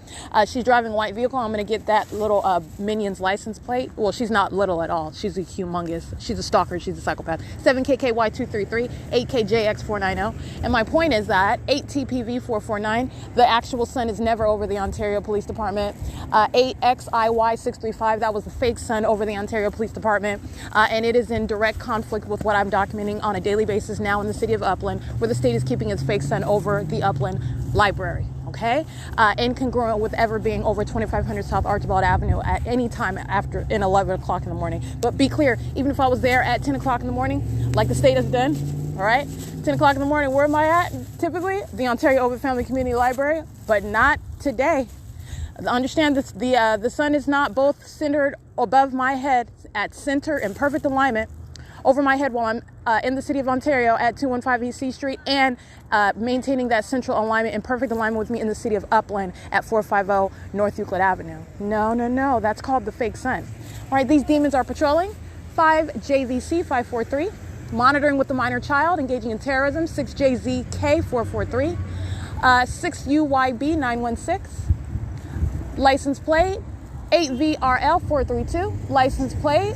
[SPEAKER 1] she's driving a white vehicle. I'm going to get that little Minion's license plate. Well, she's not little at all. She's a humongous. She's a stalker. She's a psychopath. 7KKY233, 8KJX490. And my point is that 8TPV449, the actual sun is never over the Ontario Police Department. 8XIY635, that was the fake sun over the Ontario Police Department. And it is in direct conflict with what I'm documenting on a daily basis now in the city of Upland, where the state is keeping its fake sun over the Upland Library. Okay, incongruent with ever being over 2500 South Archibald Avenue at any time after 11 o'clock in the morning. But be clear, even if I was there at 10 o'clock in the morning, like the state has done, all right, 10 o'clock in the morning, where am I at? Typically, the Ontario Open Family Community Library, but not today. Understand this, the sun is not both centered above my head at center in perfect alignment over my head while I'm in the city of Ontario at 215 East C Street, and maintaining that central alignment in perfect alignment with me in the city of Upland at 450 North Euclid Avenue. No, that's called the fake sun. All right, these demons are patrolling 5JVC 543, monitoring with the minor child, engaging in terrorism 6JZK 443, 6UYB 916, license plate 8VRL 432, license plate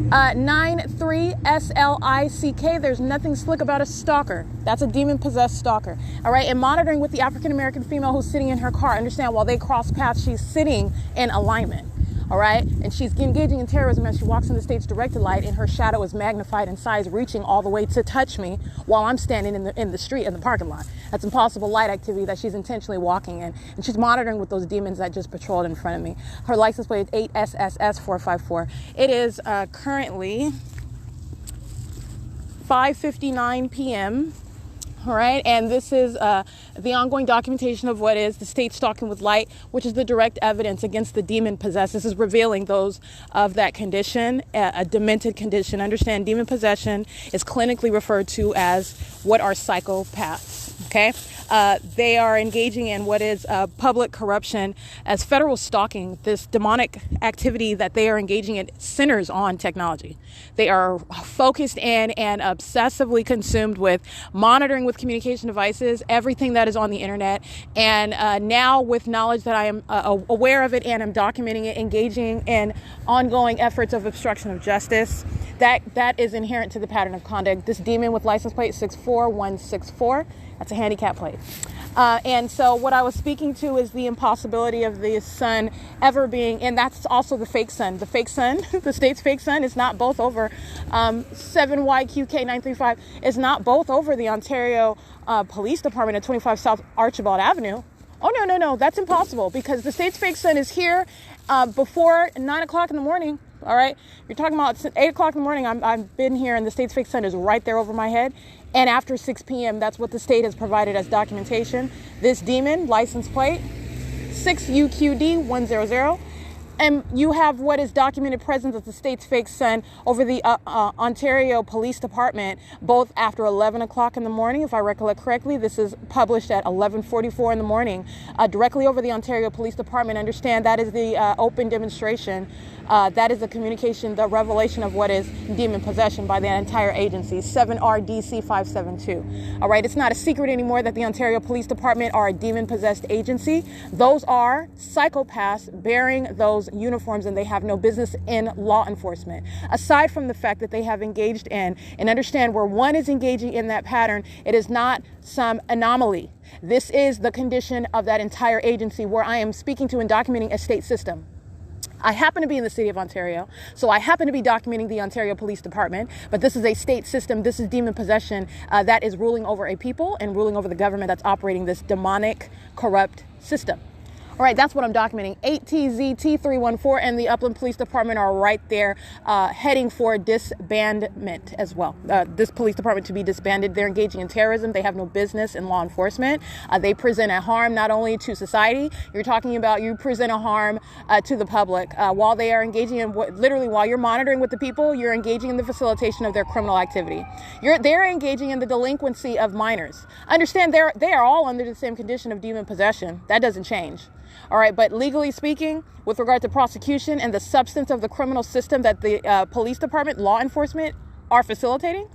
[SPEAKER 1] 93SLICK. There's nothing slick about a stalker. That's a demon-possessed stalker. All right, and monitoring with the African-American female who's sitting in her car. Understand, while they cross paths, she's sitting in alignment. All right, and she's engaging in terrorism as she walks in the state's directed light, and her shadow is magnified in size, reaching all the way to touch me while I'm standing in the street, in the parking lot. That's impossible light activity that she's intentionally walking in, and she's monitoring with those demons that just patrolled in front of me. Her license plate is 8SSS454. It is currently 5:59 p.m. All right, and this is the ongoing documentation of what is the state stalking with light, which is the direct evidence against the demon possessed. This is revealing those of that condition, a demented condition. Understand, demon possession is clinically referred to as what are psychopaths. Okay, they are engaging in what is public corruption as federal stalking. This demonic activity that they are engaging in centers on technology. They are focused in and obsessively consumed with monitoring with communication devices, everything that is on the internet. And now with knowledge that I am aware of it and I'm documenting it, engaging in ongoing efforts of obstruction of justice, that is inherent to the pattern of conduct. This demon with license plate 64164, that's a handicap plate. And so what I was speaking to is the impossibility of the sun ever being, and that's also the fake sun. The fake sun, the state's fake sun, is not both over 7YQK935, is not both over the Ontario Police Department at 25 South Archibald Avenue. Oh, no, that's impossible, because the state's fake sun is here before 9 o'clock in the morning. All right, you're talking about 8 o'clock in the morning. I've been here, and the state's fake sun is right there over my head. And after 6 p.m., that's what the state has provided as documentation. This demon, license plate 6UQD100. And you have what is documented presence of the state's fake sun over the Ontario Police Department, both after 11 o'clock in the morning, if I recollect correctly. This is published at 11:44 in the morning, directly over the Ontario Police Department. Understand, that is the open demonstration. That is the communication, the revelation of what is demon possession by the entire agency, 7RDC572. All right, it's not a secret anymore that the Ontario Police Department are a demon-possessed agency. Those are psychopaths bearing those uniforms, and they have no business in law enforcement. Aside from the fact that they have engaged in, and understand, where one is engaging in that pattern, it is not some anomaly. This is the condition of that entire agency, where I am speaking to and documenting a state system. I happen to be in the city of Ontario, so I happen to be documenting the Ontario Police Department, but this is a state system. This is demon possession that is ruling over a people and ruling over the government that's operating this demonic, corrupt system.
[SPEAKER 3] All right, that's what I'm documenting. 8TZT314 and the Upland Police Department are right there heading for disbandment as well. This police department to be disbanded. They're engaging in terrorism. They have no business in law enforcement. They present a harm not only to society, you present a harm to the public. While they are engaging in literally while you're monitoring with the people, you're engaging in the facilitation of their criminal activity. They're engaging in the delinquency of minors. Understand they are all under the same condition of demon possession. That doesn't change. All right, but legally speaking, with regard to prosecution and the substance of the criminal system that the police department, law enforcement are facilitating,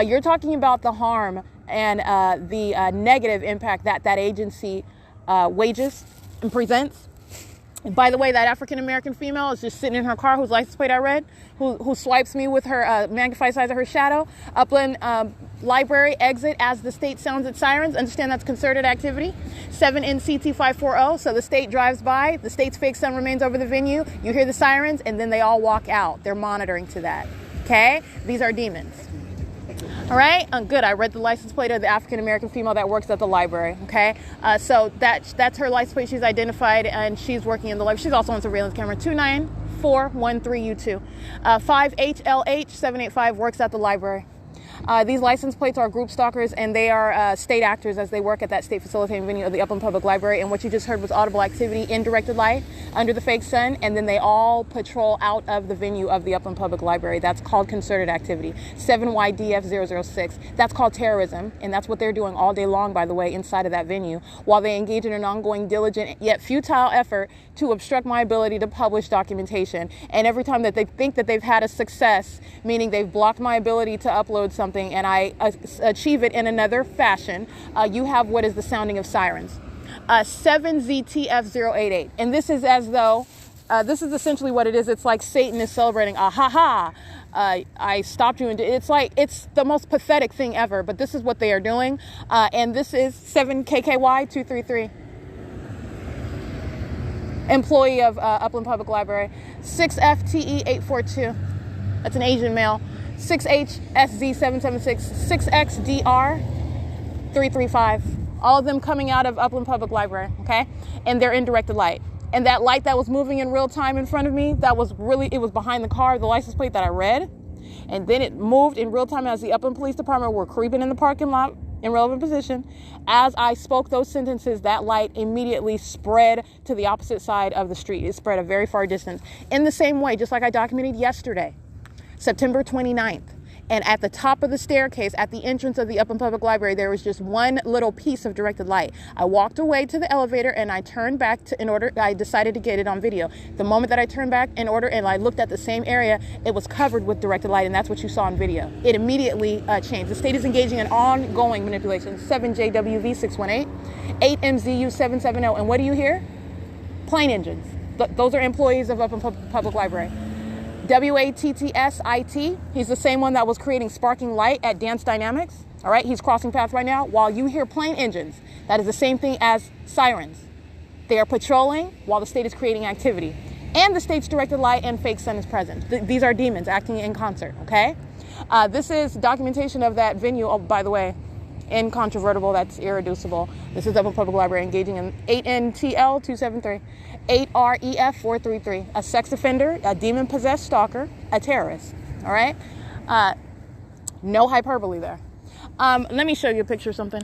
[SPEAKER 3] you're talking about the harm and the negative impact that agency wages and presents. And by the way, that African-American female is just sitting in her car, whose license plate I read, who swipes me with her magnified size of her shadow. Upland Library exit as the state sounds its sirens. Understand that's concerted activity. 7 NCT 540. So the state drives by, the state's fake sun remains over the venue. You hear the sirens, and then they all walk out. They're monitoring to that. Okay? These are demons. All right, good. I read the license plate of the African-American female that works at the library. Okay, so that's her license plate. She's identified, and she's working in the library. She's also on surveillance camera 29413U2. 5HLH785 works at the library. These license plates are group stalkers, and they are state actors as they work at that state facilitating venue of the Upland Public Library. And what you just heard was audible activity in directed light under the fake sun, and then they all patrol out of the venue of the Upland Public Library. That's called concerted activity. 7YDF006. That's called terrorism, and that's what they're doing all day long, by the way, inside of that venue, while they engage in an ongoing, diligent, yet futile effort to obstruct my ability to publish documentation. And every time that they think that they've had a success, meaning they've blocked my ability to upload something, and I achieve it in another fashion, you have what is the sounding of sirens. 7ZTF088. And this is as though, this is essentially what it is. It's like Satan is celebrating, I stopped you. It's like, it's the most pathetic thing ever, but this is what they are doing. And this is 7KKY233. Employee of Upland Public Library. 6FTE842. That's an Asian male. 6HSZ776, 6XDR335. All of them coming out of Upland Public Library, okay? And they're in directed light. And that light that was moving in real time in front of me, it was behind the car, the license plate that I read. And then it moved in real time as the Upland Police Department were creeping in the parking lot in relevant position. As I spoke those sentences, that light immediately spread to the opposite side of the street. It spread a very far distance. In the same way, just like I documented yesterday, September 29th. And at the top of the staircase, at the entrance of the Upland Public Library, there was just one little piece of directed light. I walked away to the elevator and I turned back I decided to get it on video. The moment that I turned back and I looked at the same area, it was covered with directed light, and that's what you saw on video. It immediately changed. The state is engaging in ongoing manipulation. 7JWV618, 8MZU770, and what do you hear? Plane engines. Those are employees of Upland Public Library. WATTSIT, he's the same one that was creating sparking light at Dance Dynamics. All right, he's crossing paths right now. While you hear plane engines, that is the same thing as sirens. They are patrolling while the state is creating activity. And the state's directed light and fake sun is present. These are demons acting in concert, okay? This is documentation of that venue, oh, by the way, incontrovertible, that's irreducible. This is Upland Public Library engaging in 8NTL273. 8REF433, a sex offender, a demon-possessed stalker, a terrorist, all right? No hyperbole there. Let me show you a picture of something.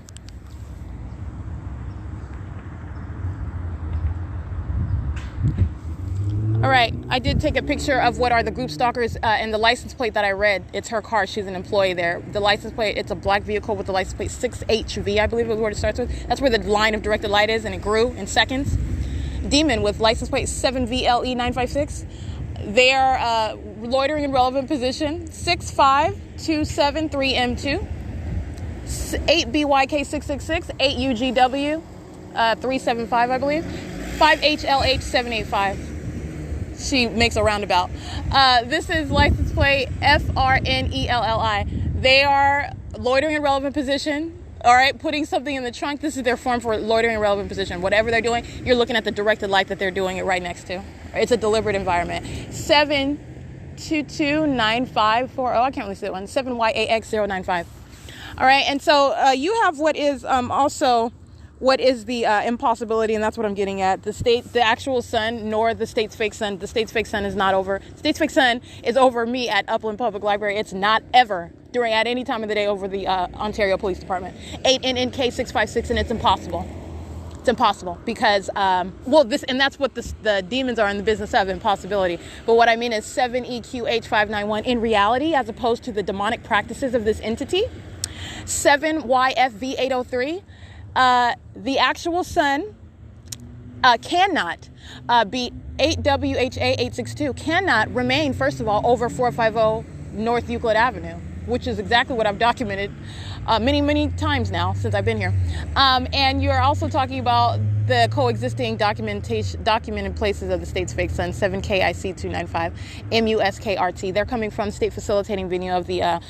[SPEAKER 3] All right, I did take a picture of what are the group stalkers and the license plate that I read. It's her car. She's an employee there. The license plate, it's a black vehicle with the license plate 6HV, I believe is what it starts with. That's where the line of directed light is, and it grew in seconds. Demon with license plate 7VLE956. They are loitering in relevant position. 65273M2. 8BYK666. 8UGW375, I believe. 5HLH785. She makes a roundabout. This is license plate FRNELLI. They are loitering in relevant position. All right, putting something in the trunk. This is their form for loitering in relevant position. Whatever they're doing, you're looking at the directed light that they're doing it right next to. It's a deliberate environment. 7229540. I can't really see that one. 7YAX095. All right, and so you have what is also
[SPEAKER 1] what is the impossibility, and that's what I'm getting at. The actual sun, nor the state's fake sun. The state's fake sun is not over. The state's fake sun is over me at Upland Public Library. It's not ever at any time of the day over the Ontario Police Department. 8NNK 656, and it's impossible. It's impossible because, that's what the demons are in the business of, impossibility. But what I mean is 7EQH591 in reality, as opposed to the demonic practices of this entity. 7YFV803. The actual sun cannot be 8WHA862, cannot remain, first of all, over 450 North Euclid Avenue, which is exactly what I've documented many, many times now since I've been here. And you're also talking about the coexisting documented places of the state's fake sun, 7KIC295, MUSKRT. They're coming from state facilitating venue of the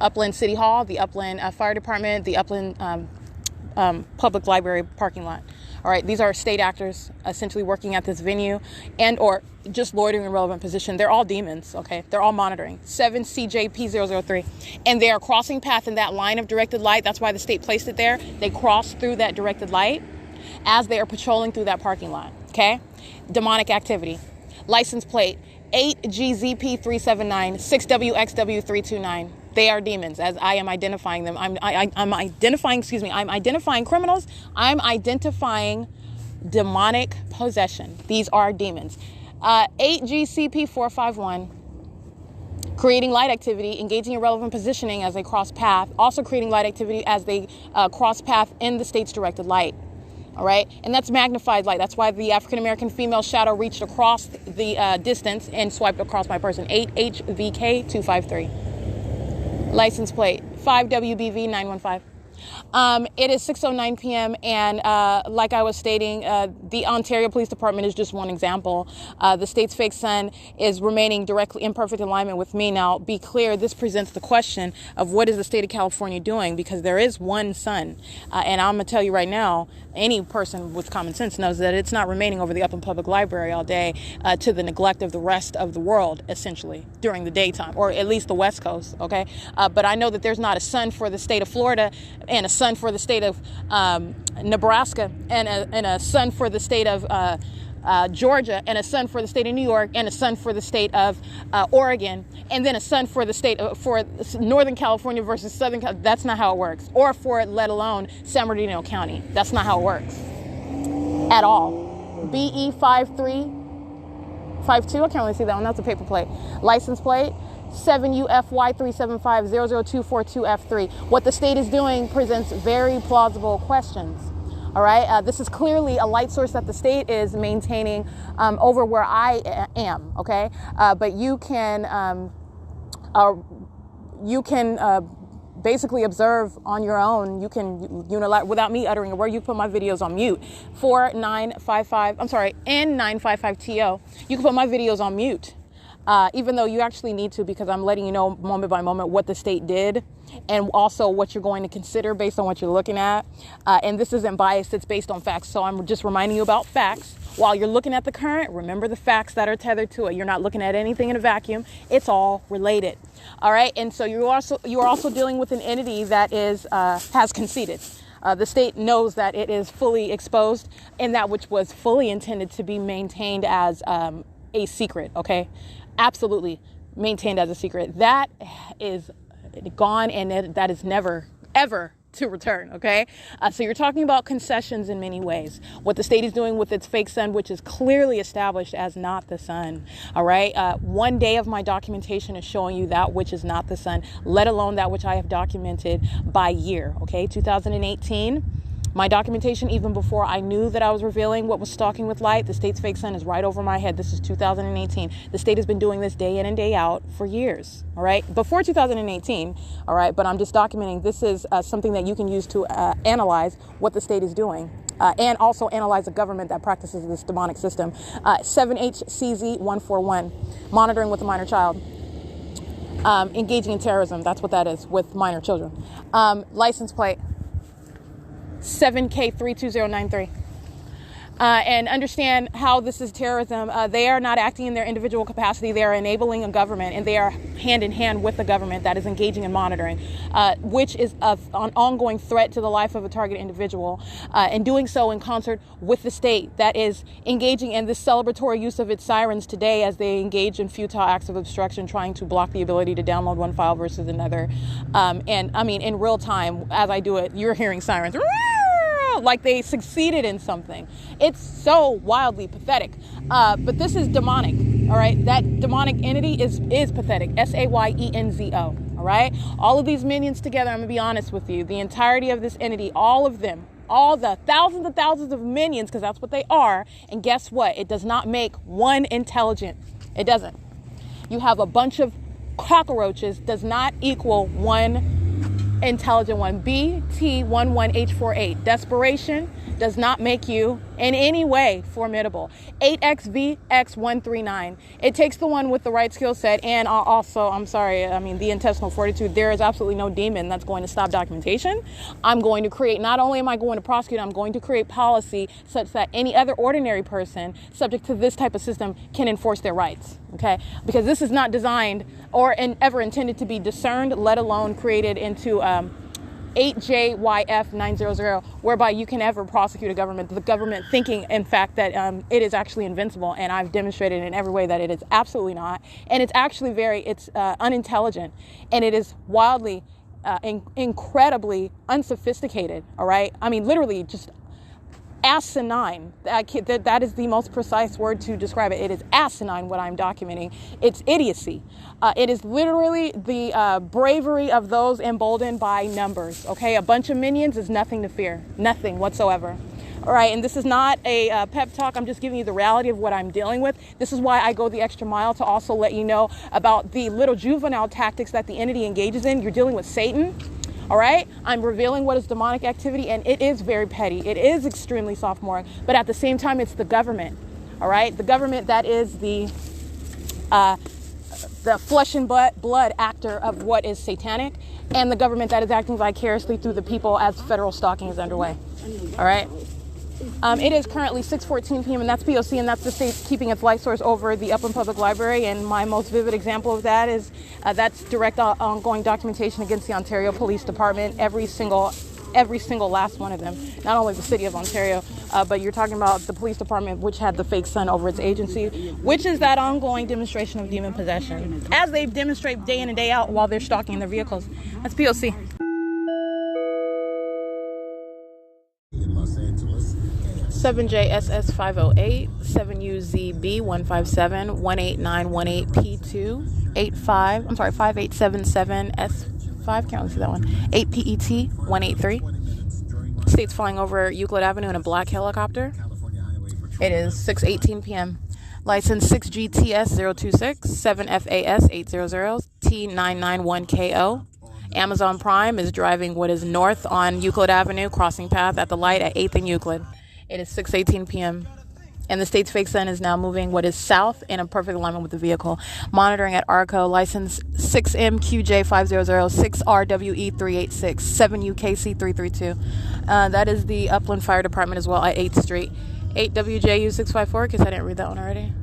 [SPEAKER 1] Upland City Hall, the Upland Fire Department, the Upland Public Library parking lot. All right, these are state actors essentially working at this venue and or just loitering in relevant position. They're all demons, okay? They're all monitoring. 7CJP003. And they are crossing path in that line of directed light. That's why the state placed it there. They cross through that directed light as they are patrolling through that parking lot, okay? Demonic activity. License plate 8GZP379, 6WXW329. They are demons, as I am identifying them. I'm identifying criminals. I'm identifying demonic possession. These are demons. 8GCP451, creating light activity, engaging in relevant positioning as they cross path, also creating light activity as they cross path in the state's directed light. All right, and that's magnified light. That's why the African-American female shadow reached across the distance and swiped across my person. 8HVK253. License plate 5WBV915. It is 6:09 p.m. and like I was stating, the Ontario Police Department is just one example. The state's fake sun is remaining directly in perfect alignment with me. Now, be clear, this presents the question of what is the state of California doing, because there is one sun. And I'm going to tell you right now, any person with common sense knows that it's not remaining over the Upland Public Library all day to the neglect of the rest of the world, essentially, during the daytime, or at least the West Coast, okay? But I know that there's not a sun for the state of Florida and a sun for the state of Nebraska and a sun for the state of Georgia and a sun for the state of New York and a sun for the state of Oregon and then a sun for the state for Northern California versus Southern California. That's not how it works. Or for let alone San Bernardino County. That's not how it works at all. BE5352. I can't really see that one. That's a paper plate. License plate 7UFY375-00242F3. What the state is doing presents very plausible questions. All right. This is clearly a light source that the state is maintaining over where I am. OK, but you can basically observe on your own. You can without me uttering a word. You can put my videos on mute. N955TO. You can put my videos on mute. Even though you actually need to, because I'm letting you know moment by moment what the state did and also what you're going to consider based on what you're looking at. And this isn't biased, it's based on facts. So I'm just reminding you about facts. While you're looking at the current, remember the facts that are tethered to it. You're not looking at anything in a vacuum. It's all related. All right. And so you are also dealing with an entity that has conceded. The state knows that it is fully exposed and that which was fully intended to be maintained as a secret. OK. Absolutely maintained as a secret. That is gone, and that is never, ever to return, okay? So you're talking about concessions in many ways. What the state is doing with its fake sun, which is clearly established as not the sun, all right? One day of my documentation is showing you that which is not the sun, let alone that which I have documented by year, okay? 2018. My documentation, even before I knew that I was revealing what was stalking with light, the state's fake sun is right over my head. This is 2018. The state has been doing this day in and day out for years, all right? Before 2018, all right? But I'm just documenting. This is something that you can use to analyze what the state is doing and also analyze a government that practices this demonic system. 7HCZ141, monitoring with a minor child. Engaging in terrorism, that's what that is, with minor children. License plate 7K32093. and understand how this is terrorism. They are not acting in their individual capacity. They are enabling a government, and they are hand in hand with the government that is engaging in monitoring, which is an ongoing threat to the life of a target individual, and doing so in concert with the state that is engaging in this celebratory use of its sirens today as they engage in futile acts of obstruction, trying to block the ability to download one file versus another. And I mean, in real time, as I do it, you're hearing sirens. Like they succeeded in something. It's so wildly pathetic. But this is demonic, all right? That demonic entity is pathetic. SAYENZO, all right? All of these minions together, I'm going to be honest with you. The entirety of this entity, all of them, all the thousands and thousands of minions, because that's what they are. And guess what? It does not make one intelligent. It doesn't. You have a bunch of cockroaches does not equal one intelligent one. BT11H48. Desperation does not make you in any way formidable. 8XVX139. It takes the one with the right skill set, and also, I'm sorry, I mean, the intestinal fortitude. There is absolutely no demon that's going to stop documentation. I'm going to create, not only am I going to prosecute, I'm going to create policy such that any other ordinary person subject to this type of system can enforce their rights, okay? Because this is not designed or ever intended to be discerned, let alone created into 8JYF900, whereby you can ever prosecute the government thinking, in fact, that it is actually invincible. And I've demonstrated in every way that it is absolutely not. And it's actually it's unintelligent, and it is wildly, incredibly unsophisticated, all right? I mean, literally just asinine. That is the most precise word to describe it. It is asinine what I'm documenting. It's idiocy. It is literally the bravery of those emboldened by numbers. Okay, a bunch of minions is nothing to fear, nothing whatsoever. All right, and this is not a pep talk. I'm just giving you the reality of what I'm dealing with. This is why I go the extra mile to also let you know about the little juvenile tactics that the entity engages in. You're dealing with Satan. All right, I'm revealing what is demonic activity, and it is very petty. It is extremely sophomoric, but at the same time, it's the government. All right, the government that is the flesh and blood actor of what is satanic, and the government that is acting vicariously through the people as federal stalking is underway. All right. It is currently 6:14 p.m. and that's P.O.C. and that's the state keeping its light source over the Upland Public Library. And my most vivid example of that is that's direct ongoing documentation against the Ontario Police Department. Every single last one of them. Not only the city of Ontario, but you're talking about the police department, which had the fake sun over its agency, which is that ongoing demonstration of demon possession, as they demonstrate day in and day out while they're stalking their vehicles. That's P.O.C.
[SPEAKER 2] In Los Angeles.
[SPEAKER 1] 7JSS508, 7UZB157, 18918P2, 5877S5, can't see that one, 8PET183. State's flying over Euclid Avenue in a black helicopter. It is 6:18 p.m. License 6GTS026, 7FAS800, T991KO. Amazon Prime is driving what is north on Euclid Avenue, crossing path at the light at 8th and Euclid. It is 6:18 p.m. And the state's fake sun is now moving what is south in a perfect alignment with the vehicle. Monitoring at ARCO, license 6MQJ500, 6RWE386, 7UKC332. That is the Upland Fire Department as well at 8th Street. 8WJU654, because I didn't read that one already.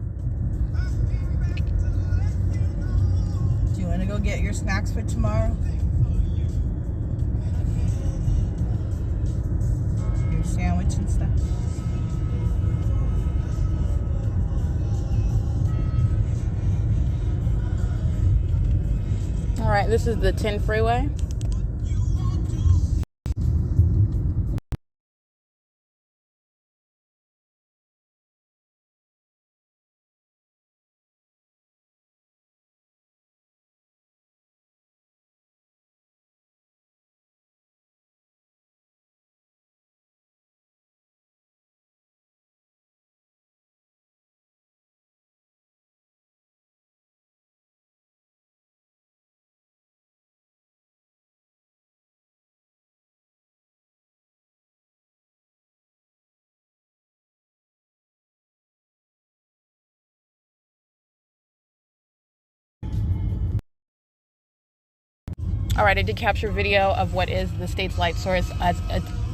[SPEAKER 4] Do you want to go get your snacks for tomorrow? Your sandwich and stuff?
[SPEAKER 1] All right, this is the 10 freeway. All right, I did capture video of what is the state's light source as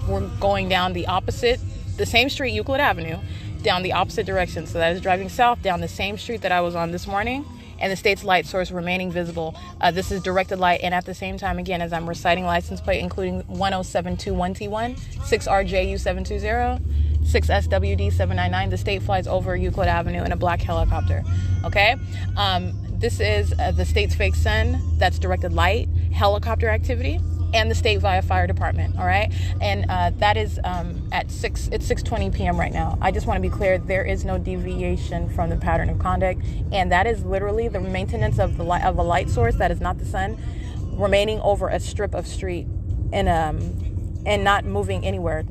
[SPEAKER 1] we're going down the opposite the same street, Euclid Avenue, down the opposite direction. So that is driving south down the same street that I was on this morning, and the state's light source remaining visible. This is directed light, and at the same time, again, as I'm reciting license plate, including 10721T1, 6RJU720, 6SWD799, the state flies over Euclid Avenue in a black helicopter. Okay? This is the state's fake sun, that's directed light, helicopter activity, and the state via fire department. All right, and that is at 6:20 p.m. right now. I just want to be clear, there is no deviation from the pattern of conduct, and that is literally the maintenance of the light, of a light source that is not the sun, remaining over a strip of street and not moving anywhere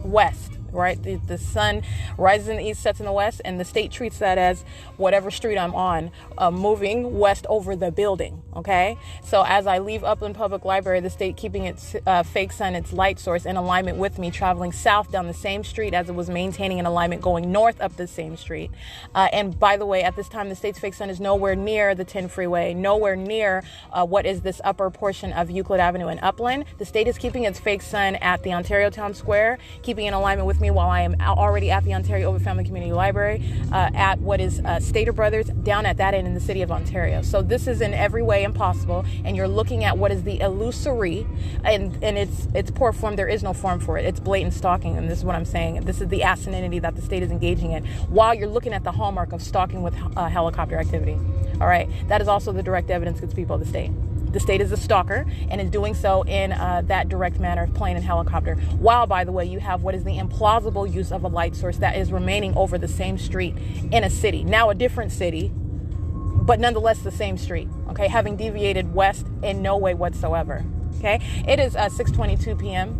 [SPEAKER 1] west. Right, the sun rises in the east, sets in the west, and the state treats that as whatever street I'm on, moving west over the building. Okay, so as I leave Upland Public Library, the state keeping its fake sun, its light source, in alignment with me, traveling south down the same street as it was maintaining an alignment going north up the same street. And by the way, at this time, the state's fake sun is nowhere near the 10 freeway, nowhere near what is this upper portion of Euclid Avenue in Upland. The state is keeping its fake sun at the Ontario Town Square, keeping in alignment with me while I am already at the Ontario Ovid Family Community Library, at what is Stater Brothers down at that end in the city of Ontario. So this is in every way impossible, and you're looking at what is the illusory, and its poor form. There is no form for it. It's blatant stalking, and this is what I'm saying. This is the asininity that the state is engaging in while you're looking at the hallmark of stalking with helicopter activity. All right, that is also the direct evidence against people of the state. The state is a stalker and is doing so in that direct manner, plane and helicopter. While, by the way, you have what is the implausible use of a light source that is remaining over the same street in a city. Now a different city, but nonetheless the same street. Okay, having deviated west in no way whatsoever. Okay, it is 6:22 p.m.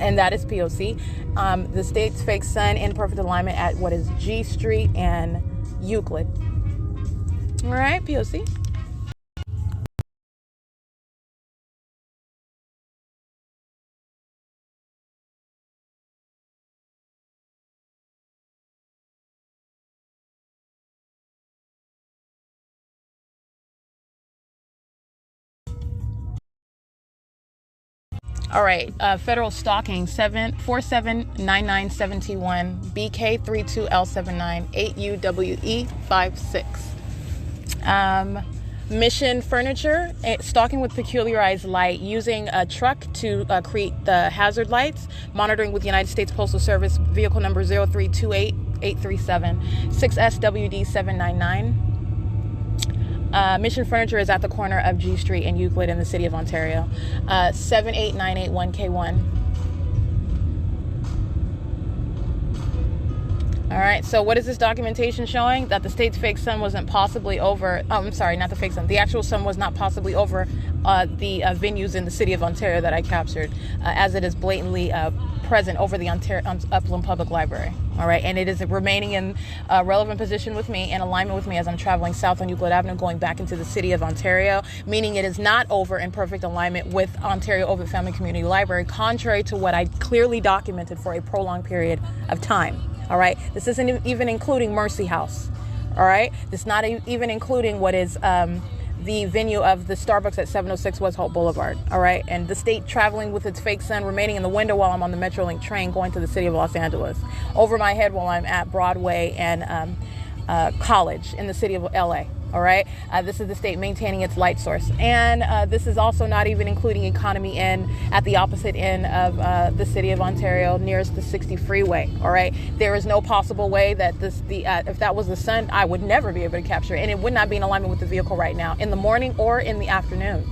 [SPEAKER 1] and that is P.O.C. The state's fake sun in perfect alignment at what is G Street and Euclid. All right, P.O.C. All right, federal stalking 4799721 BK32L79 8UWE56. Mission furniture, stalking with peculiarized light, using a truck to create the hazard lights, monitoring with United States Postal Service, vehicle number 0328837, 6SWD799. Mission furniture is at the corner of G Street and Euclid in the city of Ontario. 78981K1. All right, so what is this documentation showing? That the state's fake sun wasn't possibly over, I'm sorry, not the fake sun, the actual sun was not possibly over the venues in the city of Ontario that I captured, as it is blatantly present over the Upland Public Library. All right, and it is remaining in a relevant position with me, in alignment with me as I'm traveling south on Euclid Avenue, going back into the city of Ontario, meaning it is not over in perfect alignment with Ontario Ovid Family Community Library, contrary to what I clearly documented for a prolonged period of time. All right, this isn't even including Mercy House. All right, this is not even including what is the venue of the Starbucks at 706 West Holt Boulevard. All right, and the state traveling with its fake sun remaining in the window while I'm on the Metrolink train going to the city of Los Angeles, over my head while I'm at Broadway and College in the city of LA. All right, this is the state maintaining its light source, and this is also not even including Economy Inn at the opposite end of the city of Ontario, nearest the 60 freeway. All right, there is no possible way that if that was the sun, I would never be able to capture it, and it would not be in alignment with the vehicle right now in the morning or in the afternoon.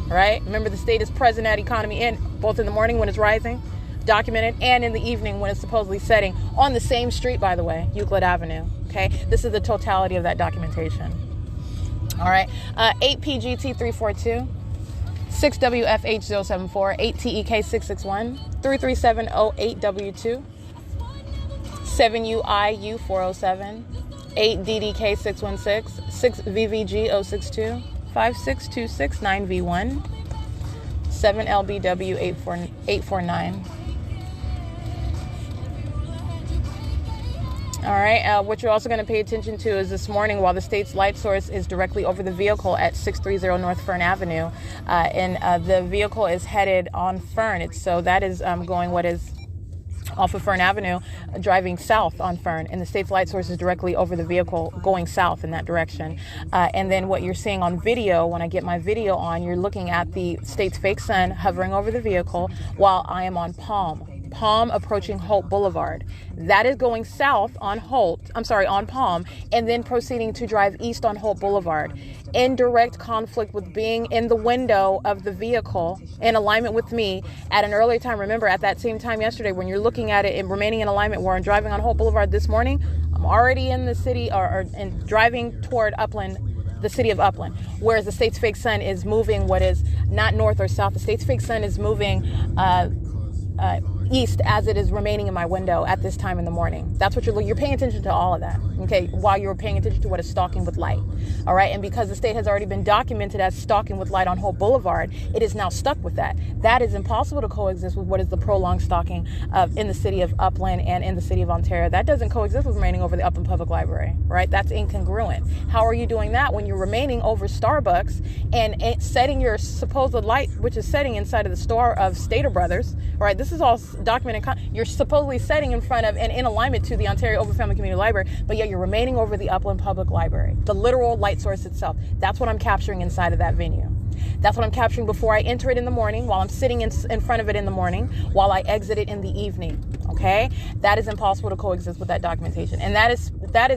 [SPEAKER 1] All right, remember the state is present at Economy Inn both in the morning when it's rising, documented, and in the evening when it's supposedly setting on the same street, by the way, Euclid Avenue. Okay, this is the totality of that documentation. All right, 8PGT342, 6WFH074, 8TEK661, 33708W2, 7UIU407, 8DDK616, 6VVG062, 56269V1, 7LBW849. All right, what you're also going to pay attention to is this morning, while the state's light source is directly over the vehicle at 630 North Fern Avenue, and the vehicle is headed on Fern. So that is going what is off of Fern Avenue, driving south on Fern, and the state's light source is directly over the vehicle going south in that direction. And then what you're seeing on video, when I get my video on, you're looking at the state's fake sun hovering over the vehicle while I am on Palm approaching Holt Boulevard. That is going south on on Palm, and then proceeding to drive east on Holt Boulevard, in direct conflict with being in the window of the vehicle in alignment with me at an earlier time. Remember, at that same time yesterday, when you're looking at it and remaining in alignment where I'm driving on Holt Boulevard this morning, I'm already in the city and driving toward Upland, the city of Upland, whereas the state's fake sun is moving what is not north or south. The state's fake sun is moving east as it is remaining in my window at this time in the morning. That's what you're paying attention to all of that, okay, while you're paying attention to what is stalking with light, all right? And because the state has already been documented as stalking with light on Holt Boulevard, it is now stuck with that. That is impossible to coexist with what is the prolonged stalking in the city of Upland and in the city of Ontario. That doesn't coexist with remaining over the Upland Public Library, right? That's incongruent. How are you doing that when you're remaining over Starbucks and setting your supposed light, which is setting inside of the store of Stater Brothers, right? This is all documented. You're supposedly setting in front of and in alignment to the Ontario Overfamily Community Library, but yet you're remaining over the Upland Public Library, the literal light source itself. That's what I'm capturing inside of that venue. That's what I'm capturing before I enter it in the morning, while I'm sitting in front of it in the morning, while I exit it in the evening. Okay? That is impossible to coexist with that documentation. And that is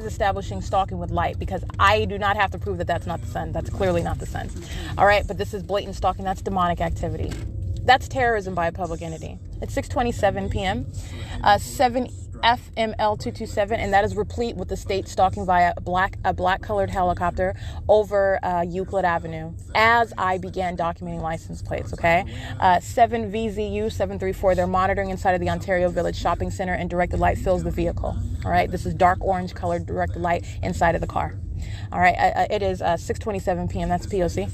[SPEAKER 1] establishing stalking with light, because I do not have to prove that that's not the sun. That's clearly not the sun. All right? But this is blatant stalking. That's demonic activity. That's terrorism by a public entity. It's 6:27 p.m. 7 FML 227, and that is replete with the state stalking via a black colored helicopter over Euclid Avenue as I began documenting license plates. Okay, 7 VZU 734. They're monitoring inside of the Ontario Village Shopping Center, and directed light fills the vehicle. All right, this is dark orange colored directed light inside of the car. All right, it is 6:27 p.m. That's P.O.C.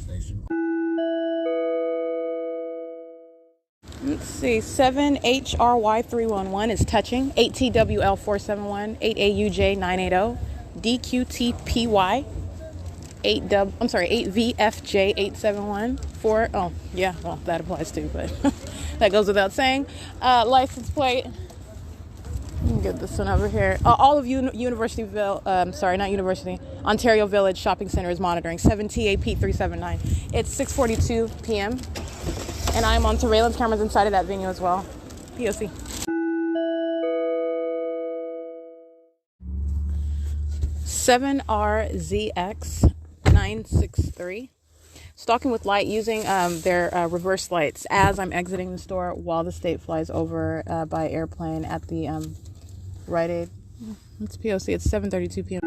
[SPEAKER 1] Let's see, 7HRY311 is touching, 8TWL471, 8AUJ980, DQTPY, 8VFJ871, 4, oh, yeah, well, that applies too, but that goes without saying. License plate, let me get this one over here. All of Ontario Village Shopping Center is monitoring, 7TAP379. It's 6:42 p.m., and I'm on surveillance cameras inside of that venue as well. P.O.C. (7RZX963) stalking with light using their reverse lights as I'm exiting the store while the state flies over by airplane at the Rite Aid. It's P.O.C. It's 7:32 p.m.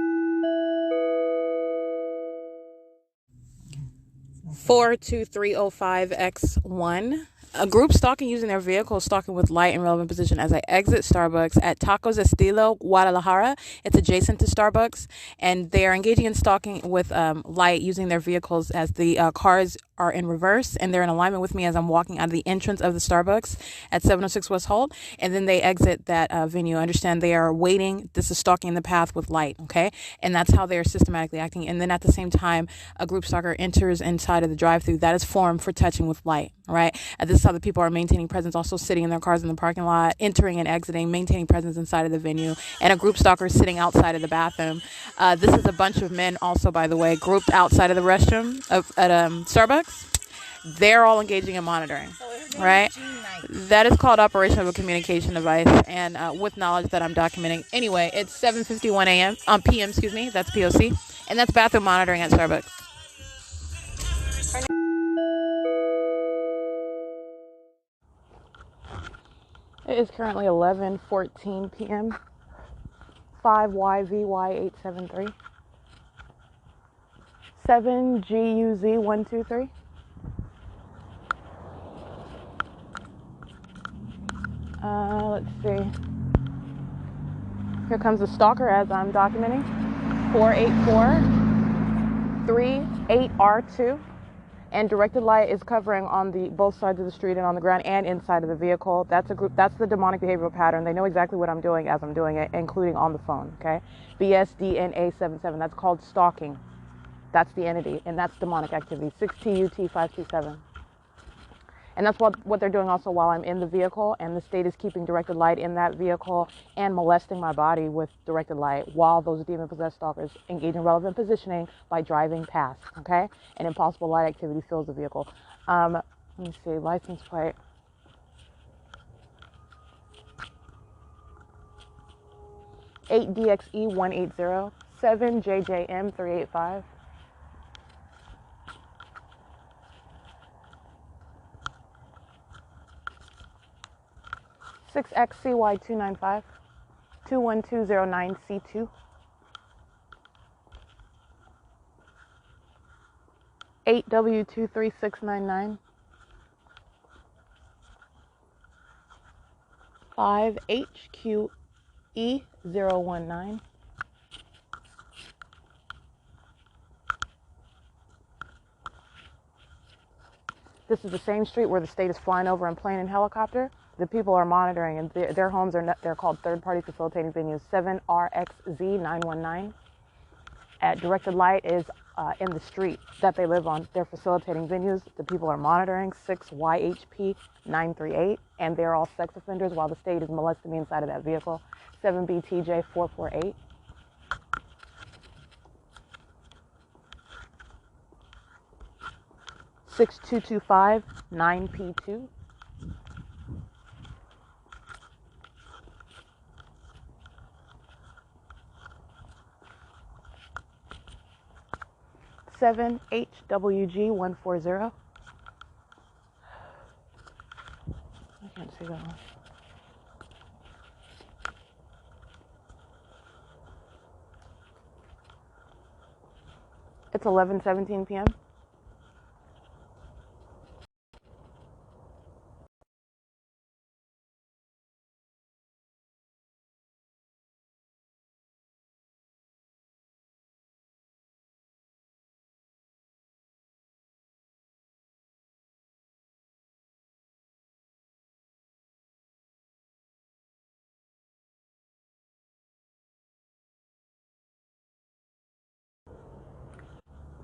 [SPEAKER 1] 42305X1. A group stalking using their vehicle, stalking with light in relevant position as I exit Starbucks at Tacos Estilo Guadalajara. It's adjacent to Starbucks, and they are engaging in stalking with light using their vehicles as the cars are in reverse, and they're in alignment with me as I'm walking out of the entrance of the Starbucks at 706 West Holt, and then they exit that venue. Understand, they are waiting. This is stalking in the path with light, okay? And that's how they're systematically acting. And then at the same time, a group stalker enters inside of the drive-thru. That is formed for touching with light, right? This is how the people are maintaining presence, also sitting in their cars in the parking lot, entering and exiting, maintaining presence inside of the venue, and a group stalker sitting outside of the bathroom. This is a bunch of men also, by the way, grouped outside of the restroom at Starbucks. They're all engaging in monitoring, right? That is called operation of a communication device, and with knowledge that I'm documenting. Anyway, it's 7:51 a.m. PM, excuse me. That's P.O.C. And that's bathroom monitoring at Starbucks. It is currently 11:14 p.m. 5YVY873. 7GUZ123. Let's see. Here comes the stalker as I'm documenting. 48438R2. And directed light is covering on both sides of the street and on the ground and inside of the vehicle. That's a group. That's the demonic behavioral pattern. They know exactly what I'm doing as I'm doing it, including on the phone. Okay, BSDNA77. That's called stalking. That's the entity, and that's demonic activity. 6TUT527. And that's what they're doing also while I'm in the vehicle, and the state is keeping directed light in that vehicle and molesting my body with directed light while those demon-possessed stalkers engage in relevant positioning by driving past, okay? And impossible light activity fills the vehicle. Let me see, license plate. 8DXE180, 7JJM385. 6XCY295, 21209C2, 8W23699, 5HQE019. This is the same street where the state is flying over in plane and helicopter. The people are monitoring, and their homes are they're called third-party facilitating venues. 7RXZ919. Directed light is in the street that they live on. They're facilitating venues. The people are monitoring. 6YHP938, and they're all sex offenders while the state is molesting me inside of that vehicle. 7BTJ448. 6225 9P2. 7HWG140. I can't see that one. It's 11:17 p.m.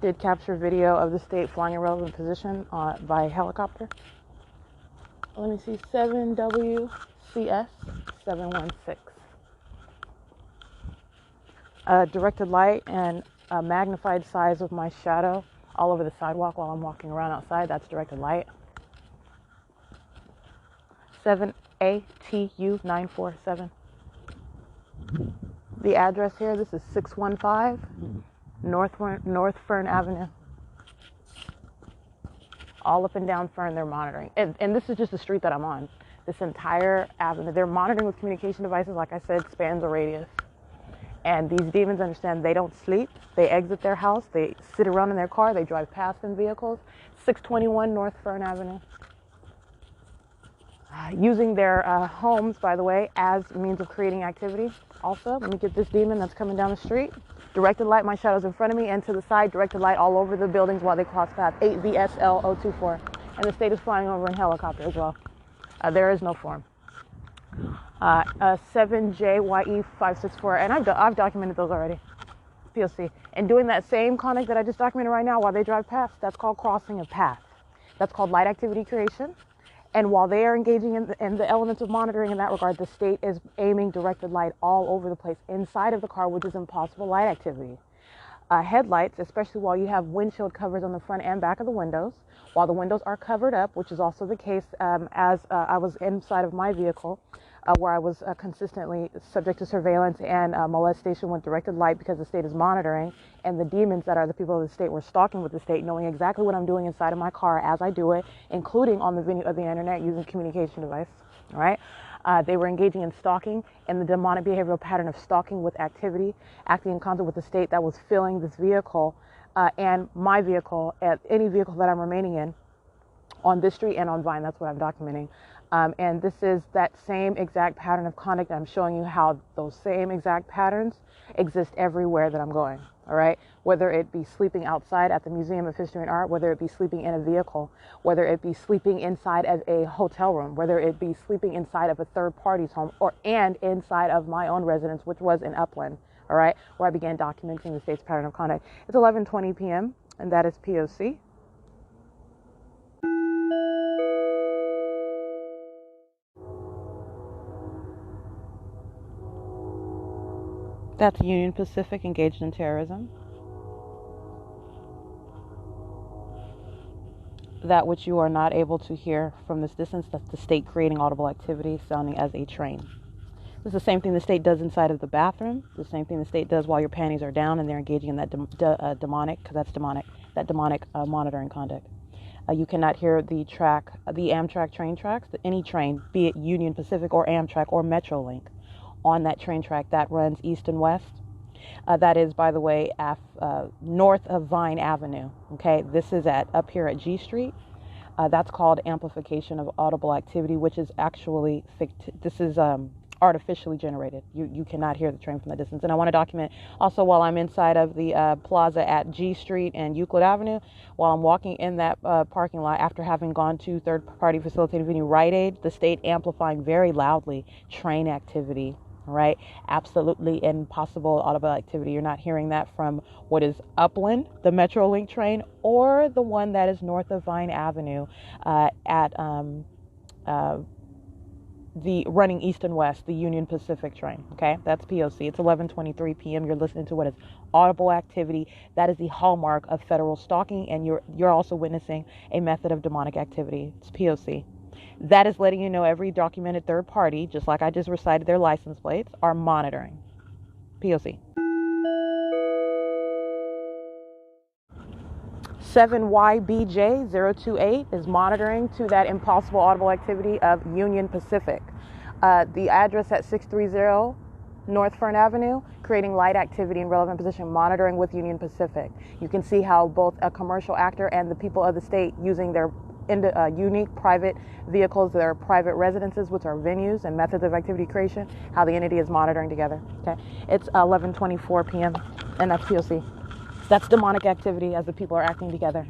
[SPEAKER 1] Did capture video of the state flying in relevant position by helicopter. Let me see, 7WCS 716. Directed light and a magnified size of my shadow all over the sidewalk while I'm walking around outside. That's directed light. 7ATU947. The address here, this is 615 North Fern Avenue. All up and down Fern, they're monitoring. And this is just the street that I'm on. This entire avenue. They're monitoring with communication devices, like I said, spans a radius. And these demons understand they don't sleep. They exit their house. They sit around in their car. They drive past in vehicles. 621 North Fern Avenue. Using their homes, by the way, as a means of creating activity. Also, let me get this demon that's coming down the street. Directed light, my shadow's in front of me and to the side. Directed light all over the buildings while they cross paths. 8VSL024. And the state is flying over in helicopter as well. There is no form. 7JYE564. And I've documented those already. P.O.C. And doing that same conduct that I just documented right now while they drive past, that's called crossing a path. That's called light activity creation. And while they are engaging in the elements of monitoring in that regard, the state is aiming directed light all over the place inside of the car, which is impossible light activity. Headlights, especially while you have windshield covers on the front and back of the windows, while the windows are covered up, which is also the case as I was inside of my vehicle, where I was consistently subject to surveillance and molestation with directed light because the state is monitoring, and the demons that are the people of the state were stalking with the state, knowing exactly what I'm doing inside of my car as I do it, including on the venue of the internet using communication device. All right. They were engaging in stalking and the demonic behavioral pattern of stalking with activity, acting in concert with the state that was filling this vehicle and my vehicle, any vehicle that I'm remaining in on this street and on Vine. That's what I'm documenting. And this is that same exact pattern of conduct. I'm showing you how those same exact patterns exist everywhere that I'm going. All right. Whether it be sleeping outside at the Museum of History and Art, whether it be sleeping in a vehicle, whether it be sleeping inside of a hotel room, whether it be sleeping inside of a third party's home, and inside of my own residence, which was in Upland. All right. Where I began documenting the state's pattern of conduct. It's 11:20 p.m. and that is P.O.C. That's Union Pacific engaged in terrorism. That which you are not able to hear from this distance, that's the state creating audible activity sounding as a train. This is the same thing the state does inside of the bathroom, the same thing the state does while your panties are down and they're engaging in that demonic, because that's demonic, that demonic monitoring conduct. You cannot hear the Amtrak train tracks, any train, be it Union Pacific or Amtrak or Metrolink, on that train track that runs east and west. That is, by the way, north of Vine Avenue. Okay, this is up here at G Street. That's called amplification of audible activity, which is actually artificially generated. You cannot hear the train from the distance. And I want to document also while I'm inside of the plaza at G Street and Euclid Avenue, while I'm walking in that parking lot after having gone to third-party facilitated venue Rite Aid, the state amplifying very loudly train activity. Right? Absolutely impossible audible activity. You're not hearing that from what is upland, the Metrolink train, or the one that is north of Vine Avenue at the running east and west, the Union Pacific train. Okay, that's P.O.C. It's 11:23 p.m. You're listening to what is audible activity. That is the hallmark of federal stalking, and you're also witnessing a method of demonic activity. It's P.O.C. That is letting you know every documented third party, just like I just recited their license plates, are monitoring. P.O.C. 7YBJ028 is monitoring to that impossible audible activity of Union Pacific. The address at 630 North Fern Avenue, creating light activity in relevant position, monitoring with Union Pacific. You can see how both a commercial actor and the people of the state using their unique private vehicles, their private residences, which are venues and methods of activity creation, how the entity is monitoring together. Okay, it's 11:24 p.m. and that's POC. That's demonic activity as the people are acting together.